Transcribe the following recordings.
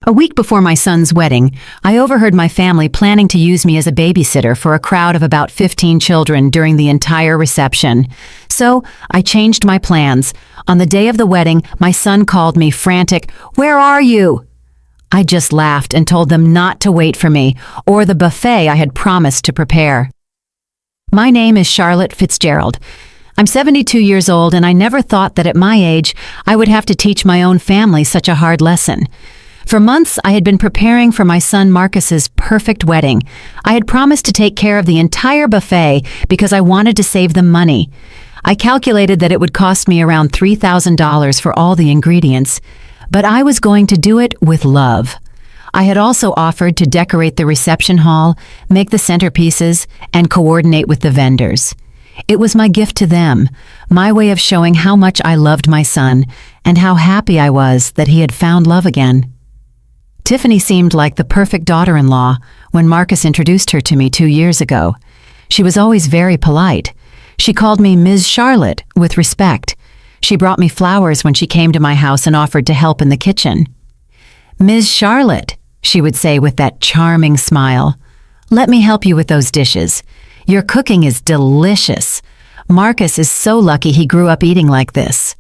A week before my son's wedding, I overheard my family planning to use me as a babysitter for a crowd of about 15 children during the entire reception. So, I changed my plans. On the day of the wedding, my son called me frantic, "Where are you?" I just laughed and told them not to wait for me, or the buffet I had promised to prepare. My name is Charlotte Fitzgerald. I'm 72 years old, and I never thought that at my age, I would have to teach my own family such a hard lesson. For months, I had been preparing for my son Marcus's perfect wedding. I had promised to take care of the entire buffet because I wanted to save them money. I calculated that it would cost me around $3,000 for all the ingredients, but I was going to do it with love. I had also offered to decorate the reception hall, make the centerpieces, and coordinate with the vendors. It was my gift to them, my way of showing how much I loved my son and how happy I was that he had found love again. Tiffany seemed like the perfect daughter-in-law when Marcus introduced her to me 2 years ago. She was always very polite. She called me Ms. Charlotte with respect. She brought me flowers when she came to my house and offered to help in the kitchen. "Ms. Charlotte," she would say with that charming smile, "let me help you with those dishes. Your cooking is delicious. Marcus is so lucky he grew up eating like this."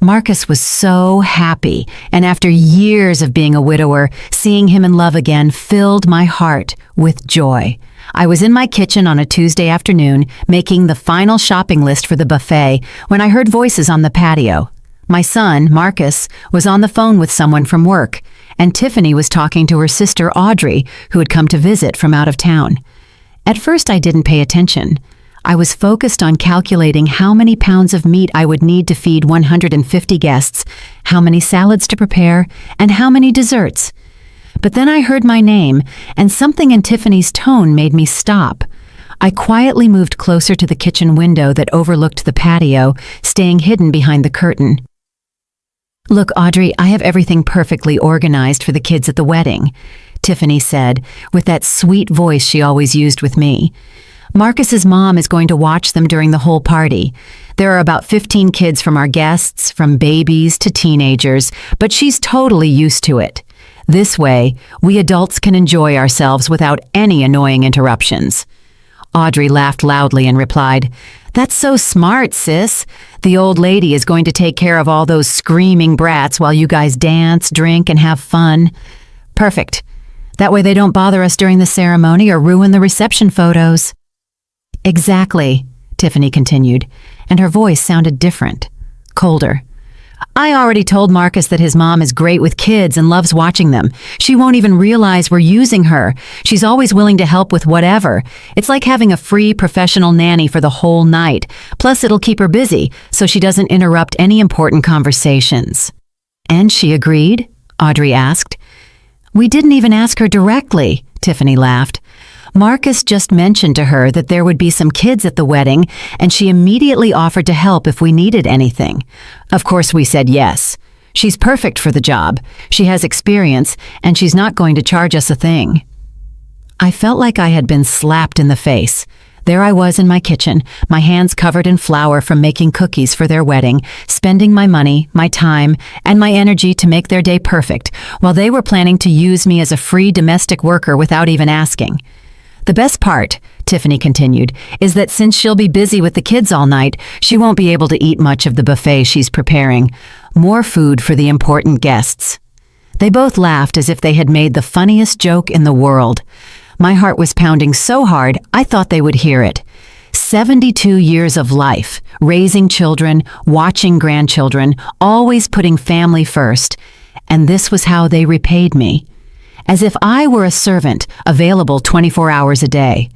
Marcus was so happy, and after years of being a widower, seeing him in love again filled my heart with joy. I was in my kitchen on a Tuesday afternoon, making the final shopping list for the buffet, when I heard voices on the patio. My son, Marcus, was on the phone with someone from work, and Tiffany was talking to her sister Audrey, who had come to visit from out of town. At first, I didn't pay attention. I was focused on calculating how many pounds of meat I would need to feed 150 guests, how many salads to prepare, and how many desserts. But then I heard my name, and something in Tiffany's tone made me stop. I quietly moved closer to the kitchen window that overlooked the patio, staying hidden behind the curtain. "Look, Audrey, I have everything perfectly organized for the kids at the wedding," Tiffany said, with that sweet voice she always used with me. "Marcus's mom is going to watch them during the whole party. There are about 15 kids from our guests, from babies to teenagers, but she's totally used to it. This way, we adults can enjoy ourselves without any annoying interruptions." Audrey laughed loudly and replied, "That's so smart, sis. The old lady is going to take care of all those screaming brats while you guys dance, drink, and have fun. Perfect. That way they don't bother us during the ceremony or ruin the reception photos." "Exactly," Tiffany continued, and her voice sounded different, colder. "I already told Marcus that his mom is great with kids and loves watching them. She won't even realize we're using her. She's always willing to help with whatever. It's like having a free professional nanny for the whole night. Plus, it'll keep her busy, so she doesn't interrupt any important conversations." "And she agreed?" Audrey asked. "We didn't even ask her directly," Tiffany laughed. "Marcus just mentioned to her that there would be some kids at the wedding, and she immediately offered to help if we needed anything. Of course, we said yes. She's perfect for the job. She has experience, and she's not going to charge us a thing." I felt like I had been slapped in the face. There I was in my kitchen, my hands covered in flour from making cookies for their wedding, spending my money, my time, and my energy to make their day perfect, while they were planning to use me as a free domestic worker without even asking. "The best part," Tiffany continued, "is that since she'll be busy with the kids all night, she won't be able to eat much of the buffet she's preparing. More food for the important guests." They both laughed as if they had made the funniest joke in the world. My heart was pounding so hard, I thought they would hear it. 72 years of life, raising children, watching grandchildren, always putting family first. And this was how they repaid me. As if I were a servant, available 24 hours a day.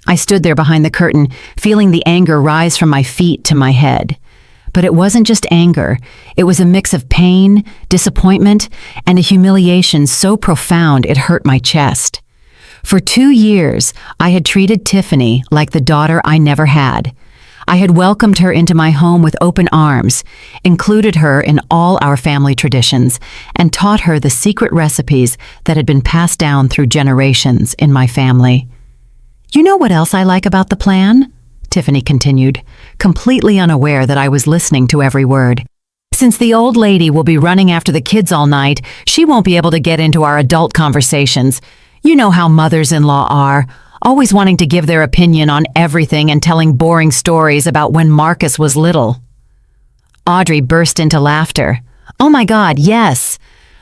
I stood there behind the curtain, feeling the anger rise from my feet to my head. But it wasn't just anger. It was a mix of pain, disappointment, and a humiliation so profound it hurt my chest. For 2 years, I had treated Tiffany like the daughter I never had. I had welcomed her into my home with open arms, included her in all our family traditions, and taught her the secret recipes that had been passed down through generations in my family. "You know what else I like about the plan?" Tiffany continued, completely unaware that I was listening to every word. Since the old lady will be running after the kids all night, she won't be able to get into our adult conversations. You know how mothers-in-law are, always wanting to give their opinion on everything and telling boring stories about when Marcus was little. Audrey burst into laughter. Oh my God, yes.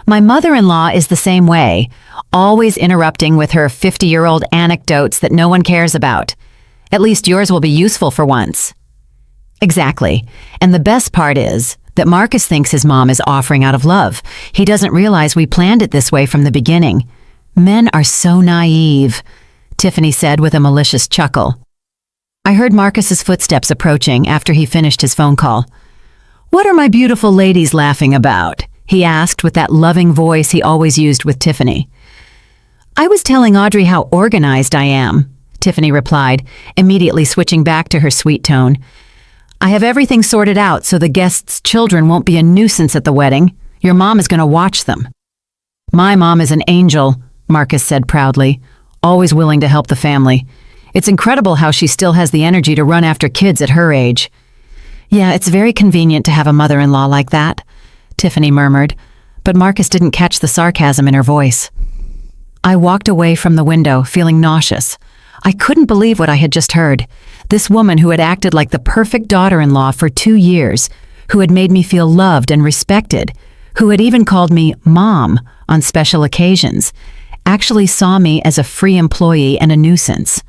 My mother-in-law is the same way, always interrupting with her 50-year-old anecdotes that no one cares about. At least yours will be useful for once. Exactly. And the best part is that Marcus thinks his mom is offering out of love. He doesn't realize we planned it this way from the beginning. Men are so naive, Tiffany said with a malicious chuckle. I heard Marcus's footsteps approaching after he finished his phone call. What are my beautiful ladies laughing about? He asked with that loving voice he always used with Tiffany. I was telling Audrey how organized I am, Tiffany replied, immediately switching back to her sweet tone. I have everything sorted out so the guests' children won't be a nuisance at the wedding. Your mom is going to watch them. My mom is an angel, Marcus said proudly, always willing to help the family. It's incredible how she still has the energy to run after kids at her age. Yeah, it's very convenient to have a mother-in-law like that, Tiffany murmured, but Marcus didn't catch the sarcasm in her voice. I walked away from the window, feeling nauseous. I couldn't believe what I had just heard. This woman who had acted like the perfect daughter-in-law for 2 years, who had made me feel loved and respected, who had even called me Mom on special occasions, actually saw me as a free employee and a nuisance.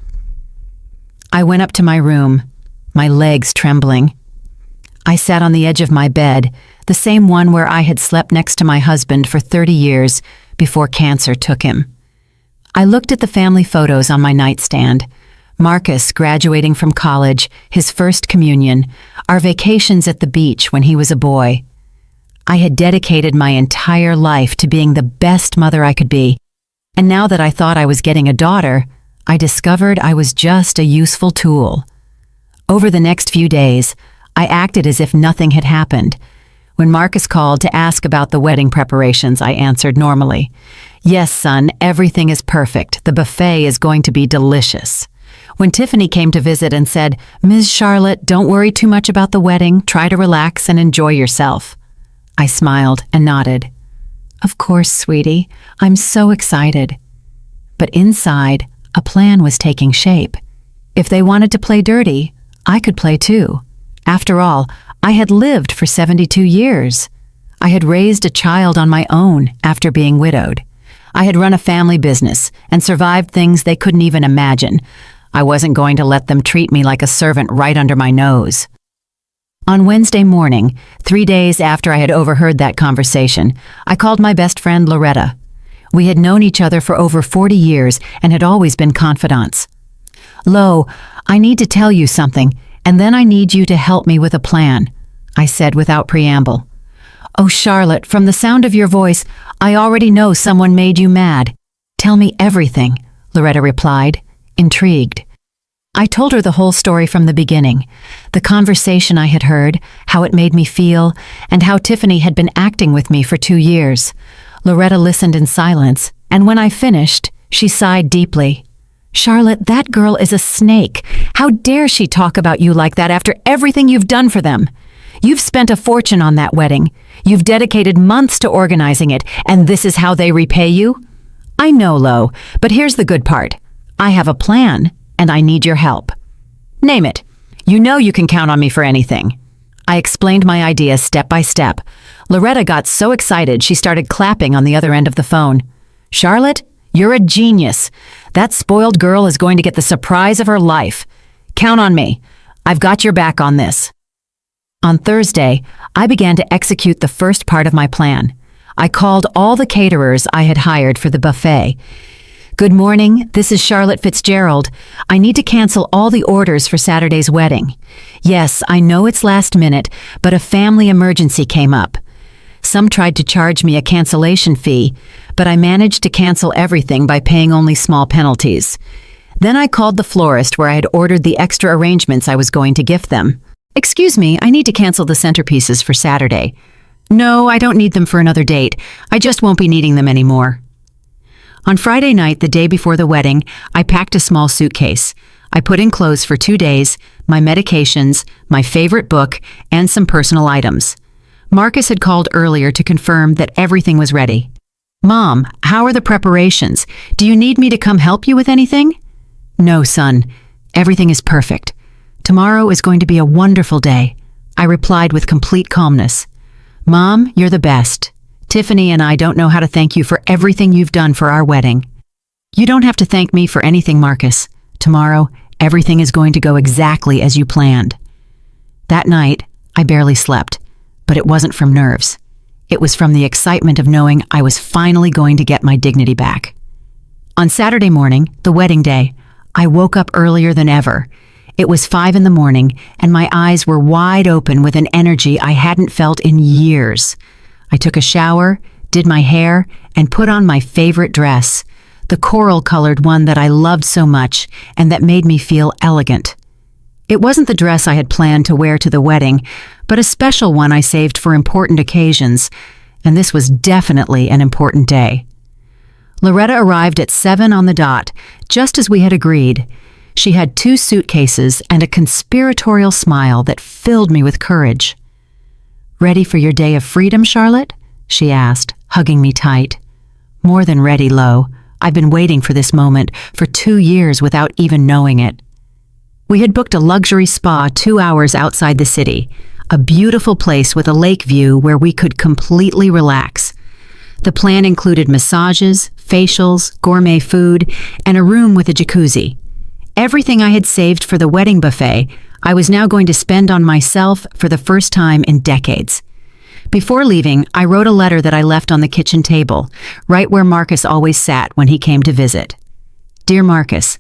I went up to my room, my legs trembling. I sat on the edge of my bed, the same one where I had slept next to my husband for 30 years before cancer took him. I looked at the family photos on my nightstand. Marcus graduating from college, his first communion, our vacations at the beach when he was a boy. I had dedicated my entire life to being the best mother I could be, and now that I thought I was getting a daughter, I discovered I was just a useful tool. Over the next few days, I acted as if nothing had happened. When Marcus called to ask about the wedding preparations, I answered normally. Yes, son, everything is perfect. The buffet is going to be delicious. When Tiffany came to visit and said, Ms. Charlotte, don't worry too much about the wedding. Try to relax and enjoy yourself. I smiled and nodded. Of course, sweetie. I'm so excited. But inside, a plan was taking shape. If they wanted to play dirty, I could play too. After all, I had lived for 72 years. I had raised a child on my own after being widowed. I had run a family business and survived things they couldn't even imagine. I wasn't going to let them treat me like a servant right under my nose. On Wednesday morning, 3 days after I had overheard that conversation, I called my best friend Loretta. We had known each other for over 40 years and had always been confidants. Lo, I need to tell you something, and then I need you to help me with a plan, I said without preamble. Oh, Charlotte, from the sound of your voice, I already know someone made you mad. Tell me everything, Loretta replied, intrigued. I told her the whole story from the beginning, the conversation I had heard, how it made me feel, and how Tiffany had been acting with me for 2 years. Loretta listened in silence, and when I finished, she sighed deeply. Charlotte, that girl is a snake. How dare she talk about you like that after everything you've done for them? You've spent a fortune on that wedding. You've dedicated months to organizing it, and this is how they repay you? I know, Lo, but here's the good part. I have a plan, and I need your help. Name it. You know you can count on me for anything. I explained my idea step by step. Loretta got so excited she started clapping on the other end of the phone. Charlotte, you're a genius. That spoiled girl is going to get the surprise of her life. Count on me. I've got your back on this. On Thursday, I began to execute the first part of my plan. I called all the caterers I had hired for the buffet. Good morning, this is Charlotte Fitzgerald. I need to cancel all the orders for Saturday's wedding. Yes, I know it's last minute, but a family emergency came up. Some tried to charge me a cancellation fee, but I managed to cancel everything by paying only small penalties. Then I called the florist where I had ordered the extra arrangements I was going to gift them. Excuse me, I need to cancel the centerpieces for Saturday. No, I don't need them for another date. I just won't be needing them anymore. On Friday night, the day before the wedding, I packed a small suitcase. I put in clothes for 2 days, my medications, my favorite book, and some personal items. Marcus had called earlier to confirm that everything was ready. "Mom, how are the preparations? Do you need me to come help you with anything?" "No, son. Everything is perfect. Tomorrow is going to be a wonderful day," I replied with complete calmness. "Mom, you're the best. Tiffany and I don't know how to thank you for everything you've done for our wedding." "You don't have to thank me for anything, Marcus. Tomorrow, everything is going to go exactly as you planned." That night, I barely slept, but it wasn't from nerves. It was from the excitement of knowing I was finally going to get my dignity back. On Saturday morning, the wedding day, I woke up earlier than ever. It was 5 in the morning, and my eyes were wide open with an energy I hadn't felt in years. I took a shower, did my hair, and put on my favorite dress, the coral-colored one that I loved so much and that made me feel elegant. It wasn't the dress I had planned to wear to the wedding, but a special one I saved for important occasions, and this was definitely an important day. Loretta arrived at 7 on the dot, just as we had agreed. She had 2 suitcases and a conspiratorial smile that filled me with courage. "Ready for your day of freedom, Charlotte?" she asked, hugging me tight. "More than ready, Lo. I've been waiting for this moment for 2 years without even knowing it." We had booked a luxury spa 2 hours outside the city, a beautiful place with a lake view where we could completely relax. The plan included massages, facials, gourmet food, and a room with a jacuzzi. Everything I had saved for the wedding buffet, I was now going to spend on myself for the first time in decades. Before leaving, I wrote a letter that I left on the kitchen table, right where Marcus always sat when he came to visit. "Dear Marcus,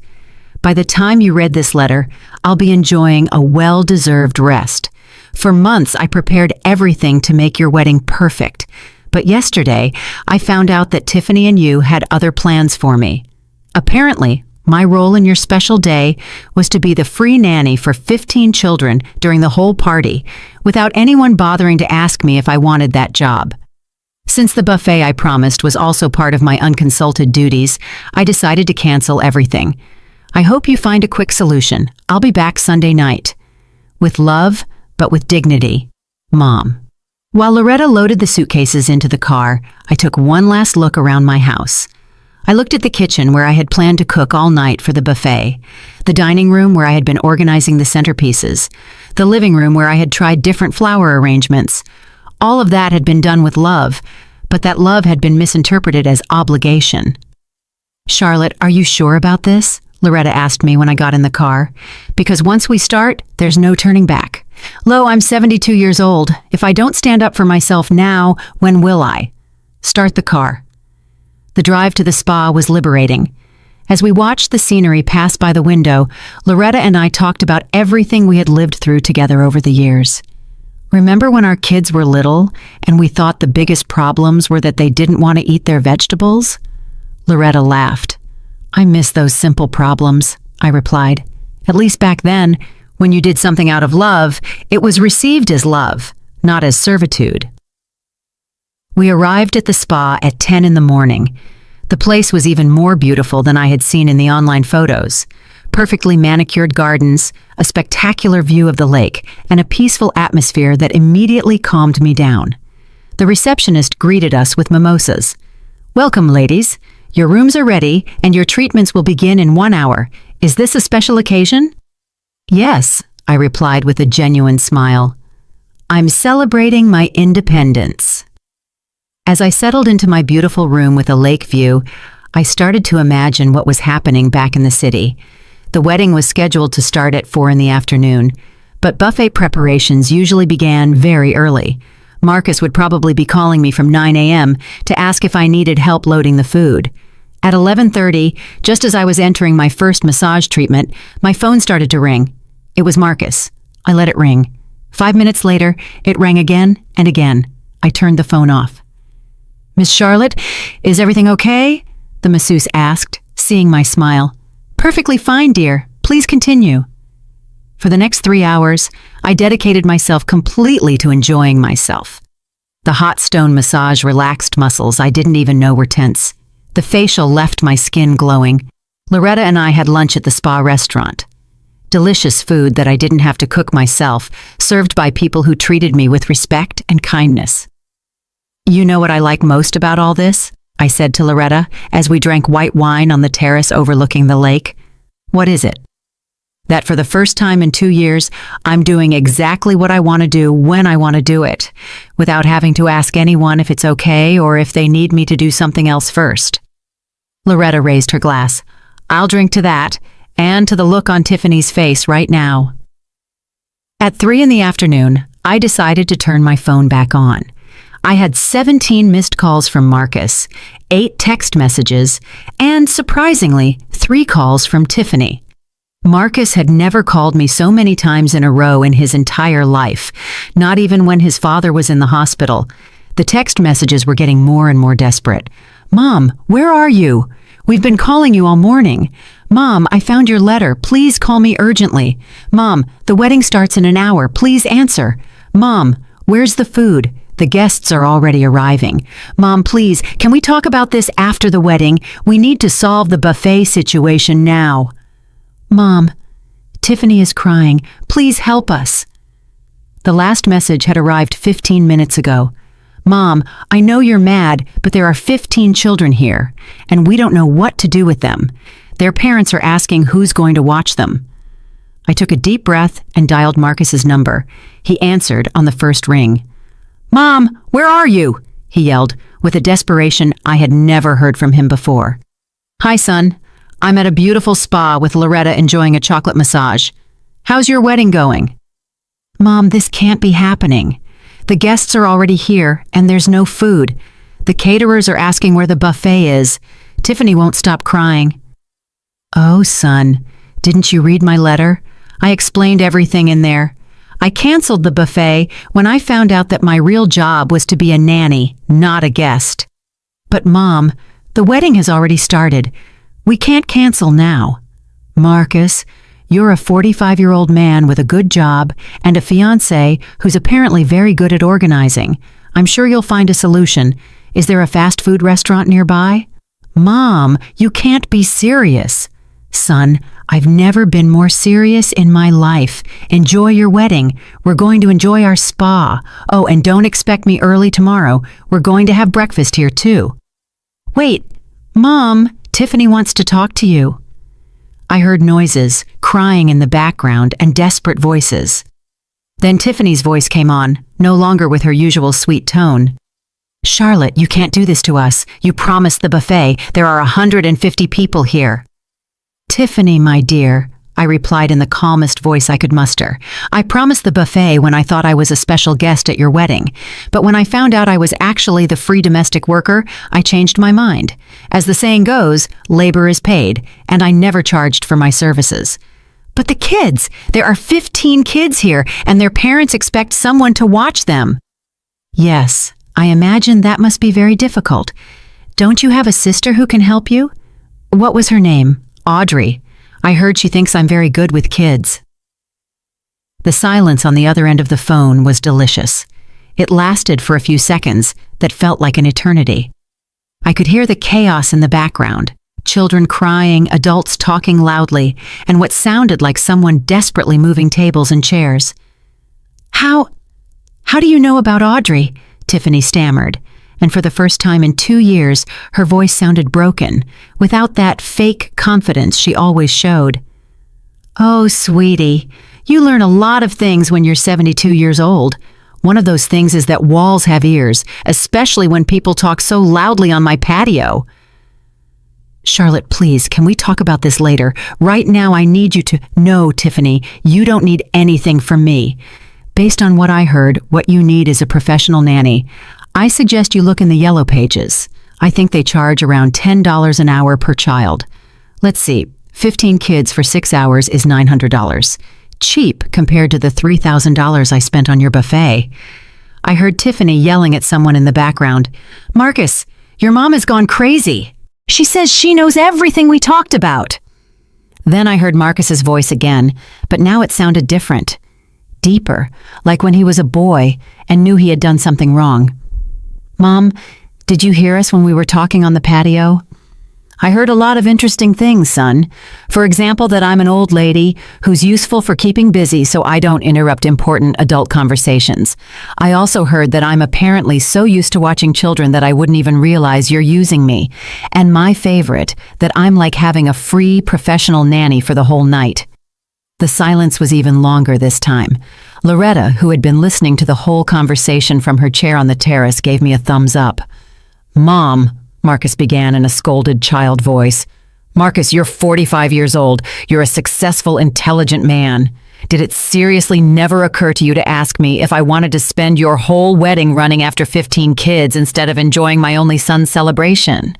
by the time you read this letter, I'll be enjoying a well-deserved rest. For months, I prepared everything to make your wedding perfect. But yesterday, I found out that Tiffany and you had other plans for me. Apparently, my role in your special day was to be the free nanny for 15 children during the whole party, without anyone bothering to ask me if I wanted that job. Since the buffet I promised was also part of my unconsulted duties, I decided to cancel everything. I hope you find a quick solution. I'll be back Sunday night. With love, but with dignity, Mom." While Loretta loaded the suitcases into the car, I took one last look around my house. I looked at the kitchen where I had planned to cook all night for the buffet, the dining room where I had been organizing the centerpieces, the living room where I had tried different flower arrangements. All of that had been done with love, but that love had been misinterpreted as obligation. "Charlotte, are you sure about this?" Loretta asked me when I got in the car. "Because once we start, there's no turning back. Lo, I'm 72 years old. If I don't stand up for myself now, when will I?" "Start the car." The drive to the spa was liberating. As we watched the scenery pass by the window, Loretta and I talked about everything we had lived through together over the years. "Remember when our kids were little and we thought the biggest problems were that they didn't want to eat their vegetables?" Loretta laughed. "I miss those simple problems," I replied. "At least back then, when you did something out of love, it was received as love, not as servitude." We arrived at the spa at 10 in the morning. The place was even more beautiful than I had seen in the online photos. Perfectly manicured gardens, a spectacular view of the lake, and a peaceful atmosphere that immediately calmed me down. The receptionist greeted us with mimosas. "Welcome, ladies. Your rooms are ready, and your treatments will begin in 1 hour. Is this a special occasion?" "Yes," I replied with a genuine smile. "I'm celebrating my independence." As I settled into my beautiful room with a lake view, I started to imagine what was happening back in the city. The wedding was scheduled to start at 4 in the afternoon, but buffet preparations usually began very early. Marcus would probably be calling me from 9 a.m. to ask if I needed help loading the food. At 11:30, just as I was entering my first massage treatment, my phone started to ring. It was Marcus. I let it ring. 5 minutes later, it rang again and again. I turned the phone off. "Miss Charlotte, is everything okay?" the masseuse asked, seeing my smile. "Perfectly fine, dear. Please continue." For the next 3 hours, I dedicated myself completely to enjoying myself. The hot stone massage relaxed muscles I didn't even know were tense. The facial left my skin glowing. Loretta and I had lunch at the spa restaurant. Delicious food that I didn't have to cook myself, served by people who treated me with respect and kindness. "You know what I like most about all this?" I said to Loretta as we drank white wine on the terrace overlooking the lake. "What is it?" "That for the first time in 2 years, I'm doing exactly what I want to do when I want to do it, without having to ask anyone if it's okay or if they need me to do something else first." Loretta raised her glass. "I'll drink to that, and to the look on Tiffany's face right now." At 3 in the afternoon, I decided to turn my phone back on. I had 17 missed calls from Marcus, 8 text messages, and surprisingly, 3 calls from Tiffany. Marcus had never called me so many times in a row in his entire life, not even when his father was in the hospital. The text messages were getting more and more desperate. "Mom, where are you? We've been calling you all morning. Mom, I found your letter. Please call me urgently. Mom, the wedding starts in an hour. Please answer. Mom, where's the food? The guests are already arriving. Mom, please, can we talk about this after the wedding? We need to solve the buffet situation now. Mom, Tiffany is crying. Please help us." The last message had arrived 15 minutes ago. "Mom, I know you're mad, but there are 15 children here, and we don't know what to do with them. Their parents are asking who's going to watch them." I took a deep breath and dialed Marcus's number. He answered on the first ring. "Mom, where are you?" he yelled, with a desperation I had never heard from him before. "Hi, son. I'm at a beautiful spa with Loretta enjoying a chocolate massage. How's your wedding going?" "Mom, this can't be happening. The guests are already here, and there's no food. The caterers are asking where the buffet is. Tiffany won't stop crying." "Oh, son, didn't you read my letter? I explained everything in there. I canceled the buffet when I found out that my real job was to be a nanny, not a guest." "But Mom, the wedding has already started. We can't cancel now." "Marcus, you're a 45-year-old man with a good job and a fiancé who's apparently very good at organizing. I'm sure you'll find a solution. Is there a fast food restaurant nearby?" "Mom, you can't be serious." "Son, I've never been more serious in my life. Enjoy your wedding. We're going to enjoy our spa. Oh, and don't expect me early tomorrow. We're going to have breakfast here too." "Wait, Mom, Tiffany wants to talk to you." I heard noises, crying in the background, and desperate voices. Then Tiffany's voice came on, no longer with her usual sweet tone. "Charlotte, you can't do this to us. You promised the buffet. There are 150 people here." "Tiffany, my dear," I replied in the calmest voice I could muster. "I promised the buffet when I thought I was a special guest at your wedding. But when I found out I was actually the free domestic worker, I changed my mind. As the saying goes, labor is paid, and I never charged for my services." "But the kids! There are 15 kids here, and their parents expect someone to watch them." "Yes, I imagine that must be very difficult. Don't you have a sister who can help you? What was her name?" "Audrey. I heard she thinks I'm very good with kids." The silence on the other end of the phone was delicious. It lasted for a few seconds that felt like an eternity. I could hear the chaos in the background, children crying, adults talking loudly, and what sounded like someone desperately moving tables and chairs. How do you know about Audrey?" Tiffany stammered, and for the first time in 2 years, her voice sounded broken, without that fake confidence she always showed. "Oh, sweetie, you learn a lot of things when you're 72 years old. One of those things is that walls have ears, especially when people talk so loudly on my patio." "Charlotte, please, can we talk about this later? Right now, I need you to—" "No, Tiffany, you don't need anything from me. Based on what I heard, what you need is a professional nanny. I suggest you look in the yellow pages. I think they charge around $10 an hour per child. Let's see, 15 kids for 6 hours is $900. Cheap compared to the $3,000 I spent on your buffet." I heard Tiffany yelling at someone in the background. "Marcus, your mom has gone crazy. She says she knows everything we talked about." Then I heard Marcus's voice again, but now it sounded different. Deeper, like when he was a boy and knew he had done something wrong. "Mom, did you hear us when we were talking on the patio?" I heard a lot of interesting things, son. For example, that I'm an old lady who's useful for keeping busy so I don't interrupt important adult conversations. I also heard that I'm apparently so used to watching children that I wouldn't even realize you're using me. And my favorite, that I'm like having a free professional nanny for the whole night. The silence was even longer this time. Loretta, who had been listening to the whole conversation from her chair on the terrace, gave me a thumbs up. "Mom," Marcus began in a scolded child voice. "Marcus, you're 45 years old. You're a successful, intelligent man. Did it seriously never occur to you to ask me if I wanted to spend your whole wedding running after 15 kids instead of enjoying my only son's celebration?"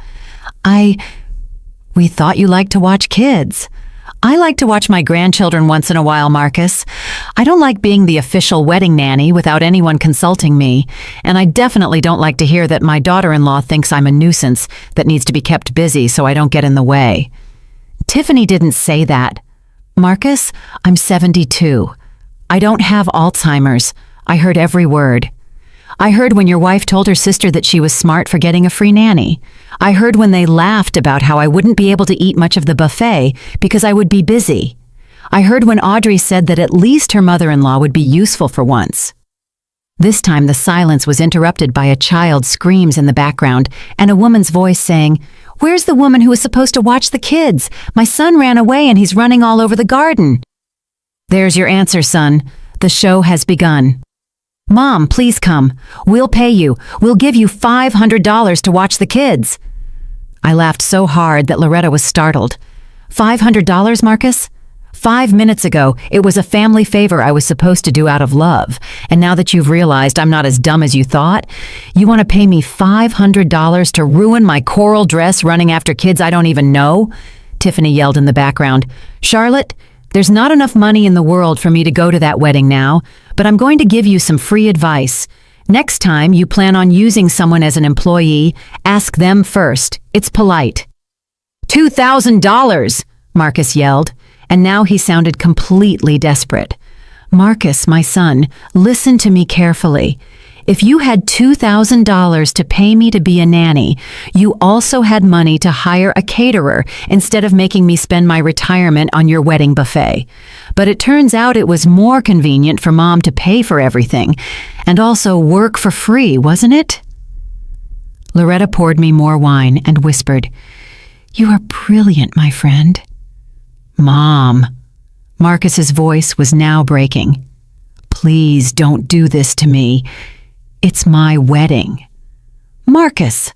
We thought you liked to watch kids. I like to watch my grandchildren once in a while, Marcus. I don't like being the official wedding nanny without anyone consulting me, and I definitely don't like to hear that my daughter-in-law thinks I'm a nuisance that needs to be kept busy so I don't get in the way. Tiffany didn't say that. Marcus, I'm 72. I don't have Alzheimer's. I heard every word. I heard when your wife told her sister that she was smart for getting a free nanny. I heard when they laughed about how I wouldn't be able to eat much of the buffet because I would be busy. I heard when Audrey said that at least her mother-in-law would be useful for once. This time the silence was interrupted by a child's screams in the background and a woman's voice saying, "Where's the woman who was supposed to watch the kids? My son ran away and he's running all over the garden." "There's your answer, son. The show has begun." "Mom, please come. We'll pay you. We'll give you $500 to watch the kids." I laughed so hard that Loretta was startled. $500, Marcus? 5 minutes ago, it was a family favor I was supposed to do out of love. And now that you've realized I'm not as dumb as you thought, you want to pay me $500 to ruin my coral dress running after kids I don't even know? Tiffany yelled in the background. "Charlotte, there's not enough money in the world for me to go to that wedding now, but I'm going to give you some free advice. Next time you plan on using someone as an employee, ask them first. It's polite." $2,000, Marcus yelled, and now he sounded completely desperate. "Marcus, my son, listen to me carefully. If you had $2,000 to pay me to be a nanny, you also had money to hire a caterer instead of making me spend my retirement on your wedding buffet. But it turns out it was more convenient for Mom to pay for everything and also work for free, wasn't it?" Loretta poured me more wine and whispered, "You are brilliant, my friend." "Mom." Marcus's voice was now breaking. "Please don't do this to me. It's my wedding." "Marcus,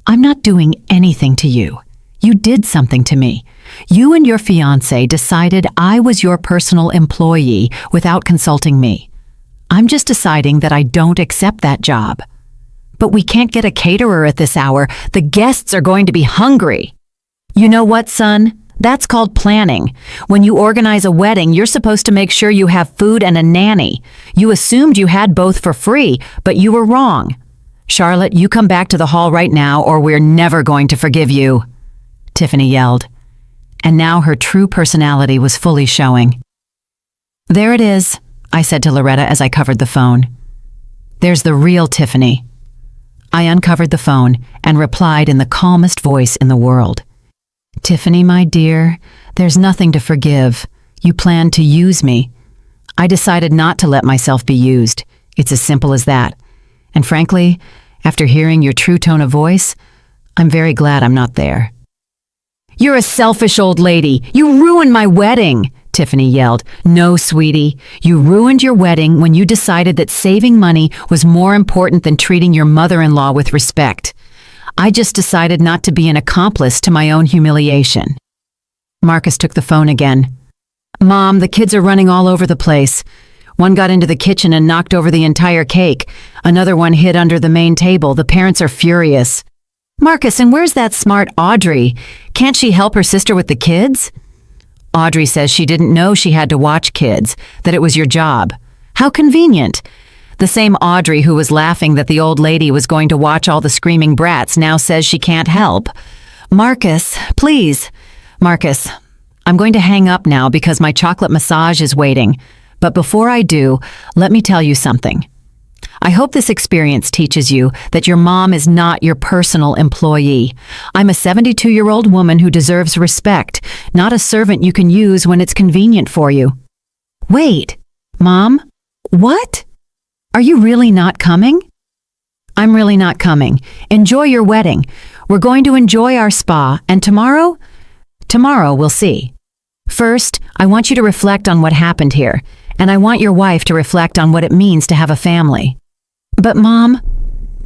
I'm not doing anything to you. You did something to me. You and your fiancé decided I was your personal employee without consulting me. I'm just deciding that I don't accept that job. But we can't get a caterer at this hour. The guests are going to be hungry." "You know what, son? That's called planning. When you organize a wedding, you're supposed to make sure you have food and a nanny. You assumed you had both for free, but you were wrong. Charlotte, you come back to the hall right now or we're never going to forgive you," Tiffany yelled. And now her true personality was fully showing. "There it is," I said to Loretta as I covered the phone. "There's the real Tiffany." I uncovered the phone and replied in the calmest voice in the world. "Tiffany, my dear, there's nothing to forgive. You planned to use me. I decided not to let myself be used. It's as simple as that. And frankly, after hearing your true tone of voice, I'm very glad I'm not there." "You're a selfish old lady. You ruined my wedding," Tiffany yelled. "No, sweetie. You ruined your wedding when you decided that saving money was more important than treating your mother-in-law with respect. I just decided not to be an accomplice to my own humiliation." Marcus took the phone again. "Mom, the kids are running all over the place. One got into the kitchen and knocked over the entire cake. Another one hid under the main table. The parents are furious." "Marcus, and where's that smart Audrey? Can't she help her sister with the kids?" "Audrey says she didn't know she had to watch kids, that it was your job. How convenient. The same Audrey who was laughing that the old lady was going to watch all the screaming brats now says she can't help. Marcus, please. Marcus, I'm going to hang up now because my chocolate massage is waiting. But before I do, let me tell you something. I hope this experience teaches you that your mom is not your personal employee. I'm a 72-year-old woman who deserves respect, not a servant you can use when it's convenient for you." "Wait, Mom? What? Are you really not coming?" "I'm really not coming. Enjoy your wedding. We're going to enjoy our spa, and tomorrow? Tomorrow we'll see. First, I want you to reflect on what happened here, and I want your wife to reflect on what it means to have a family." "But Mom..."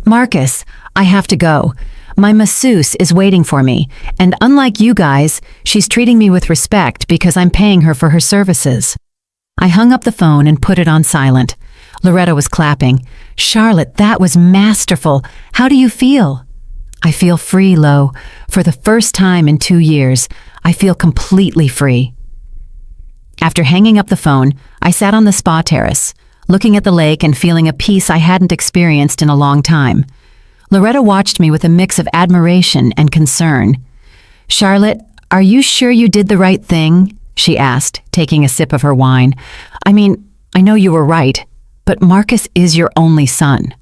"Marcus, I have to go. My masseuse is waiting for me, and unlike you guys, she's treating me with respect because I'm paying her for her services." I hung up the phone and put it on silent. Loretta was clapping. "Charlotte, that was masterful. How do you feel?" "I feel free, Lo. For the first time in 2 years, I feel completely free." After hanging up the phone, I sat on the spa terrace, looking at the lake and feeling a peace I hadn't experienced in a long time. Loretta watched me with a mix of admiration and concern. "Charlotte, are you sure you did the right thing?" she asked, taking a sip of her wine. "I mean, I know you were right, but Marcus is your only son."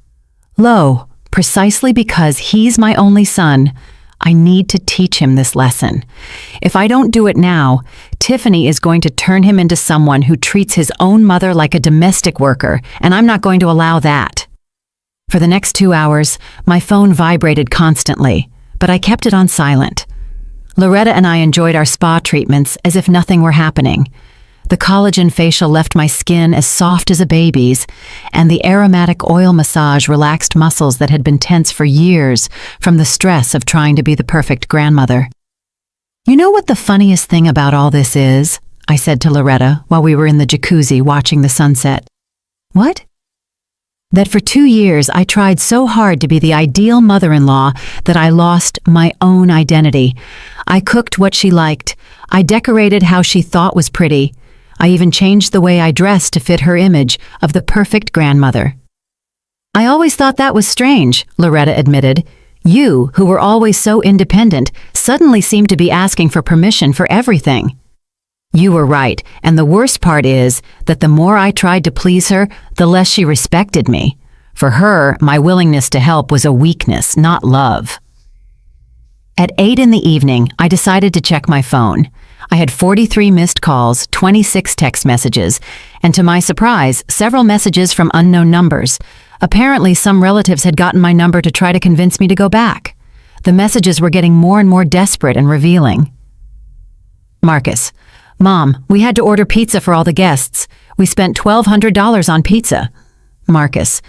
"Lo, precisely because he's my only son, I need to teach him this lesson. If I don't do it now, Tiffany is going to turn him into someone who treats his own mother like a domestic worker, and I'm not going to allow that." For the next 2 hours, my phone vibrated constantly, but I kept it on silent. Loretta and I enjoyed our spa treatments as if nothing were happening. The collagen facial left my skin as soft as a baby's, and the aromatic oil massage relaxed muscles that had been tense for years from the stress of trying to be the perfect grandmother. "You know what the funniest thing about all this is?" I said to Loretta while we were in the jacuzzi watching the sunset. "What?" "That for 2 years I tried so hard to be the ideal mother-in-law that I lost my own identity. I cooked what she liked. I decorated how she thought was pretty. I even changed the way I dressed to fit her image of the perfect grandmother." "I always thought that was strange," Loretta admitted. "You, who were always so independent, suddenly seemed to be asking for permission for everything." "You were right, and the worst part is that the more I tried to please her, the less she respected me. For her, my willingness to help was a weakness, not love." At 8 in the evening, I decided to check my phone. I had 43 missed calls, 26 text messages, and to my surprise, several messages from unknown numbers. Apparently, some relatives had gotten my number to try to convince me to go back. The messages were getting more and more desperate and revealing. "Marcus, Mom, we had to order pizza for all the guests. We spent $1,200 on pizza." "Marcus,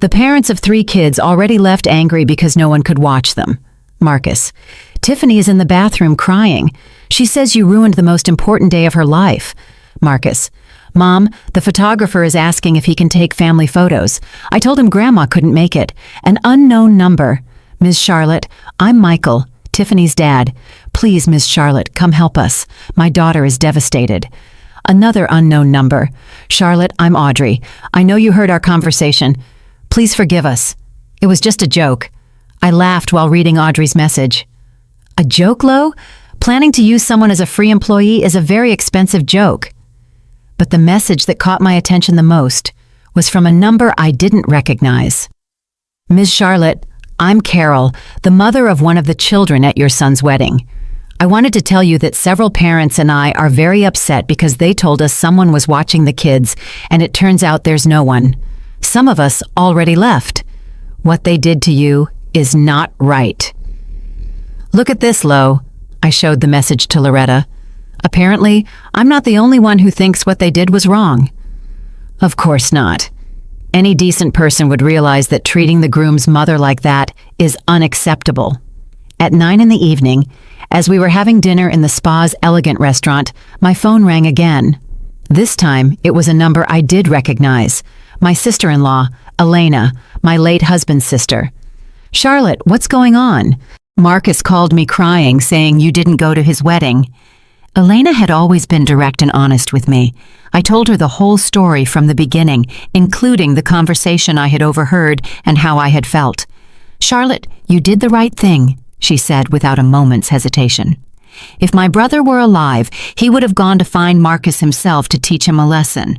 the parents of 3 kids already left angry because no one could watch them." "Marcus, Tiffany is in the bathroom crying. She says you ruined the most important day of her life." "Marcus, Mom, the photographer is asking if he can take family photos. I told him Grandma couldn't make it. An unknown number. Ms. Charlotte, I'm Michael, Tiffany's dad. Please, Ms. Charlotte, come help us. My daughter is devastated." Another unknown number. "Charlotte, I'm Audrey. I know you heard our conversation. Please forgive us. It was just a joke." I laughed while reading Audrey's message. "A joke, Lo? Planning to use someone as a free employee is a very expensive joke." But the message that caught my attention the most was from a number I didn't recognize. "Ms. Charlotte, I'm Carol, the mother of one of the children at your son's wedding. I wanted to tell you that several parents and I are very upset because they told us someone was watching the kids, and it turns out there's no one. Some of us already left. What they did to you is not right. Look at this, Lo." I showed the message to Loretta. "Apparently, I'm not the only one who thinks what they did was wrong." "Of course not. Any decent person would realize that treating the groom's mother like that is unacceptable." At 9 in the evening, as we were having dinner in the spa's elegant restaurant, my phone rang again. This time, it was a number I did recognize. My sister-in-law, Elena, my late husband's sister. "Charlotte, what's going on? Marcus called me crying, saying you didn't go to his wedding." Elena had always been direct and honest with me. I told her the whole story from the beginning, including the conversation I had overheard and how I had felt. "Charlotte, you did the right thing," she said without a moment's hesitation. "If my brother were alive, he would have gone to find Marcus himself to teach him a lesson.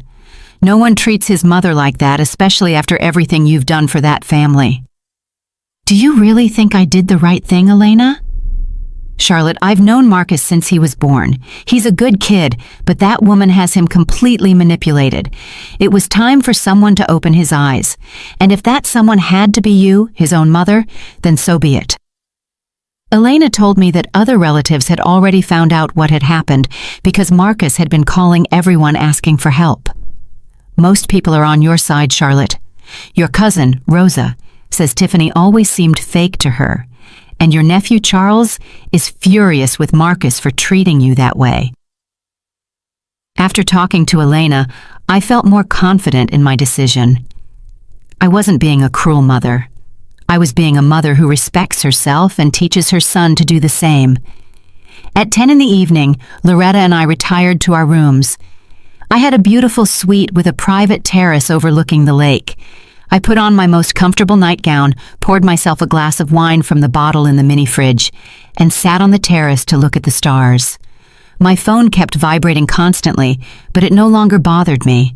No one treats his mother like that, especially after everything you've done for that family." "Do you really think I did the right thing, Elena?" "Charlotte, I've known Marcus since he was born. He's a good kid, but that woman has him completely manipulated. It was time for someone to open his eyes. And if that someone had to be you, his own mother, then so be it." Elena told me that other relatives had already found out what had happened because Marcus had been calling everyone asking for help. "Most people are on your side, Charlotte. Your cousin, Rosa, says Tiffany always seemed fake to her, and your nephew Charles is furious with Marcus for treating you that way." After talking to Elena, I felt more confident in my decision. I wasn't being a cruel mother. I was being a mother who respects herself and teaches her son to do the same. At 10 in the evening, Loretta and I retired to our rooms. I had a beautiful suite with a private terrace overlooking the lake. I put on my most comfortable nightgown, poured myself a glass of wine from the bottle in the mini fridge, and sat on the terrace to look at the stars. My phone kept vibrating constantly, but it no longer bothered me.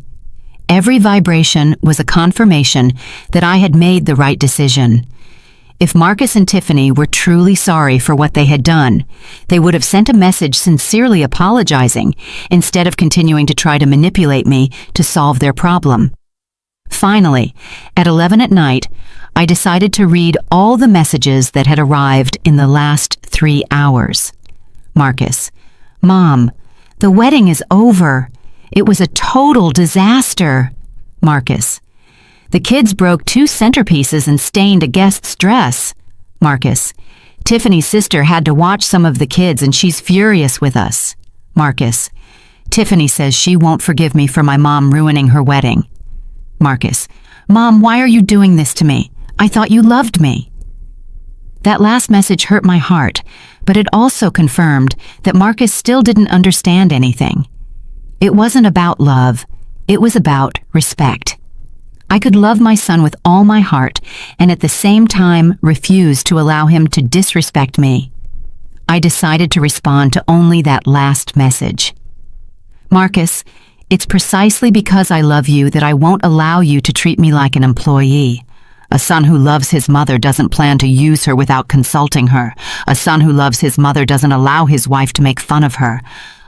Every vibration was a confirmation that I had made the right decision. If Marcus and Tiffany were truly sorry for what they had done, they would have sent a message sincerely apologizing instead of continuing to try to manipulate me to solve their problem. Finally, at 11 at night, I decided to read all the messages that had arrived in the last 3 hours. Marcus: "Mom, the wedding is over. It was a total disaster." Marcus: "The kids broke 2 centerpieces and stained a guest's dress." Marcus: "Tiffany's sister had to watch some of the kids and she's furious with us." Marcus: "Tiffany says she won't forgive me for my mom ruining her wedding." Marcus: "Mom, why are you doing this to me? I thought you loved me." That last message hurt my heart, but it also confirmed that Marcus still didn't understand anything. It wasn't about love, it was about respect. I could love my son with all my heart and at the same time refuse to allow him to disrespect me. I decided to respond to only that last message. "Marcus, it's precisely because I love you that I won't allow you to treat me like an employee. A son who loves his mother doesn't plan to use her without consulting her. A son who loves his mother doesn't allow his wife to make fun of her.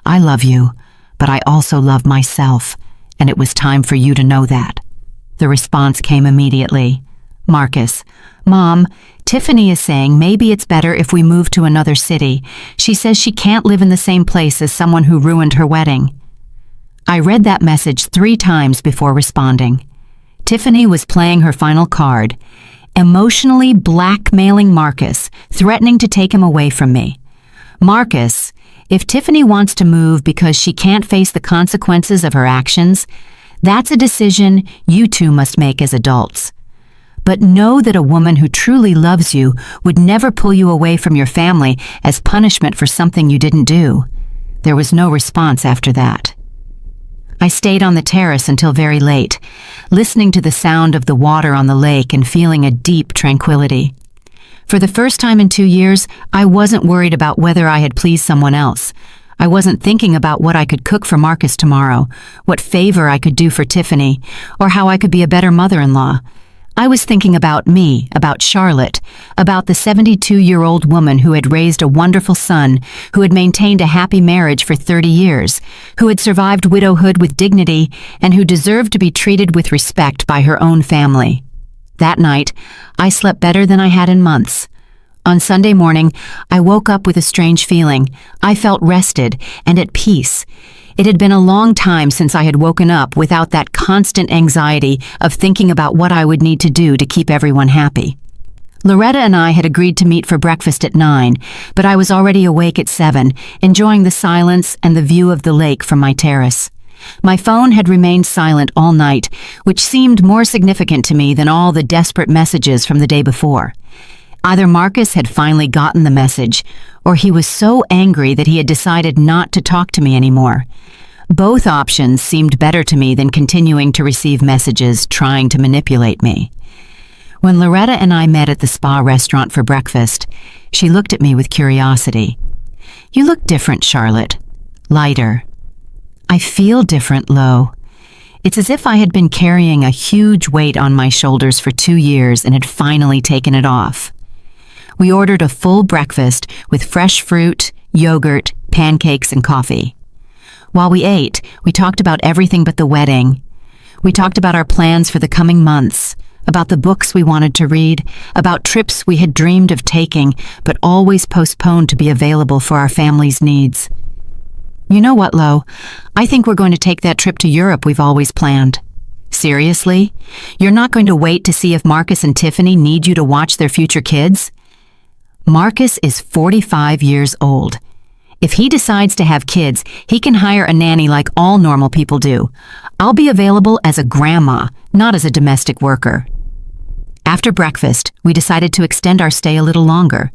I love you, but I also love myself, and it was time for you to know that." The response came immediately. Marcus: "Mom, Tiffany is saying maybe it's better if we move to another city. She says she can't live in the same place as someone who ruined her wedding." I read that message 3 times before responding. Tiffany was playing her final card, emotionally blackmailing Marcus, threatening to take him away from me. Marcus: "If Tiffany wants to move because she can't face the consequences of her actions, that's a decision you two must make as adults. But know that a woman who truly loves you would never pull you away from your family as punishment for something you didn't do." There was no response after that. I stayed on the terrace until very late, listening to the sound of the water on the lake and feeling a deep tranquility. For the first time in 2 years, I wasn't worried about whether I had pleased someone else. I wasn't thinking about what I could cook for Marcus tomorrow, what favor I could do for Tiffany, or how I could be a better mother-in-law. I was thinking about me, about Charlotte, about the 72-year-old woman who had raised a wonderful son, who had maintained a happy marriage for 30 years, who had survived widowhood with dignity, and who deserved to be treated with respect by her own family. That night, I slept better than I had in months. On Sunday morning, I woke up with a strange feeling. I felt rested and at peace. It had been a long time since I had woken up without that constant anxiety of thinking about what I would need to do to keep everyone happy. Loretta and I had agreed to meet for breakfast at 9, but I was already awake at 7, enjoying the silence and the view of the lake from my terrace. My phone had remained silent all night, which seemed more significant to me than all the desperate messages from the day before. Either Marcus had finally gotten the message, or he was so angry that he had decided not to talk to me anymore. Both options seemed better to me than continuing to receive messages trying to manipulate me. When Loretta and I met at the spa restaurant for breakfast, she looked at me with curiosity. "You look different, Charlotte. Lighter." "I feel different, Lo. It's as if I had been carrying a huge weight on my shoulders for 2 years and had finally taken it off. We ordered a full breakfast with fresh fruit, yogurt, pancakes, and coffee. While we ate, we talked about everything but the wedding. We talked about our plans for the coming months, about the books we wanted to read, about trips we had dreamed of taking but always postponed to be available for our family's needs. You know what, Lo? I think we're going to take that trip to Europe we've always planned. Seriously? You're not going to wait to see if Marcus and Tiffany need you to watch their future kids? Marcus is 45 years old. If he decides to have kids, he can hire a nanny like all normal people do. I'll be available as a grandma, not as a domestic worker. After breakfast, we decided to extend our stay a little longer.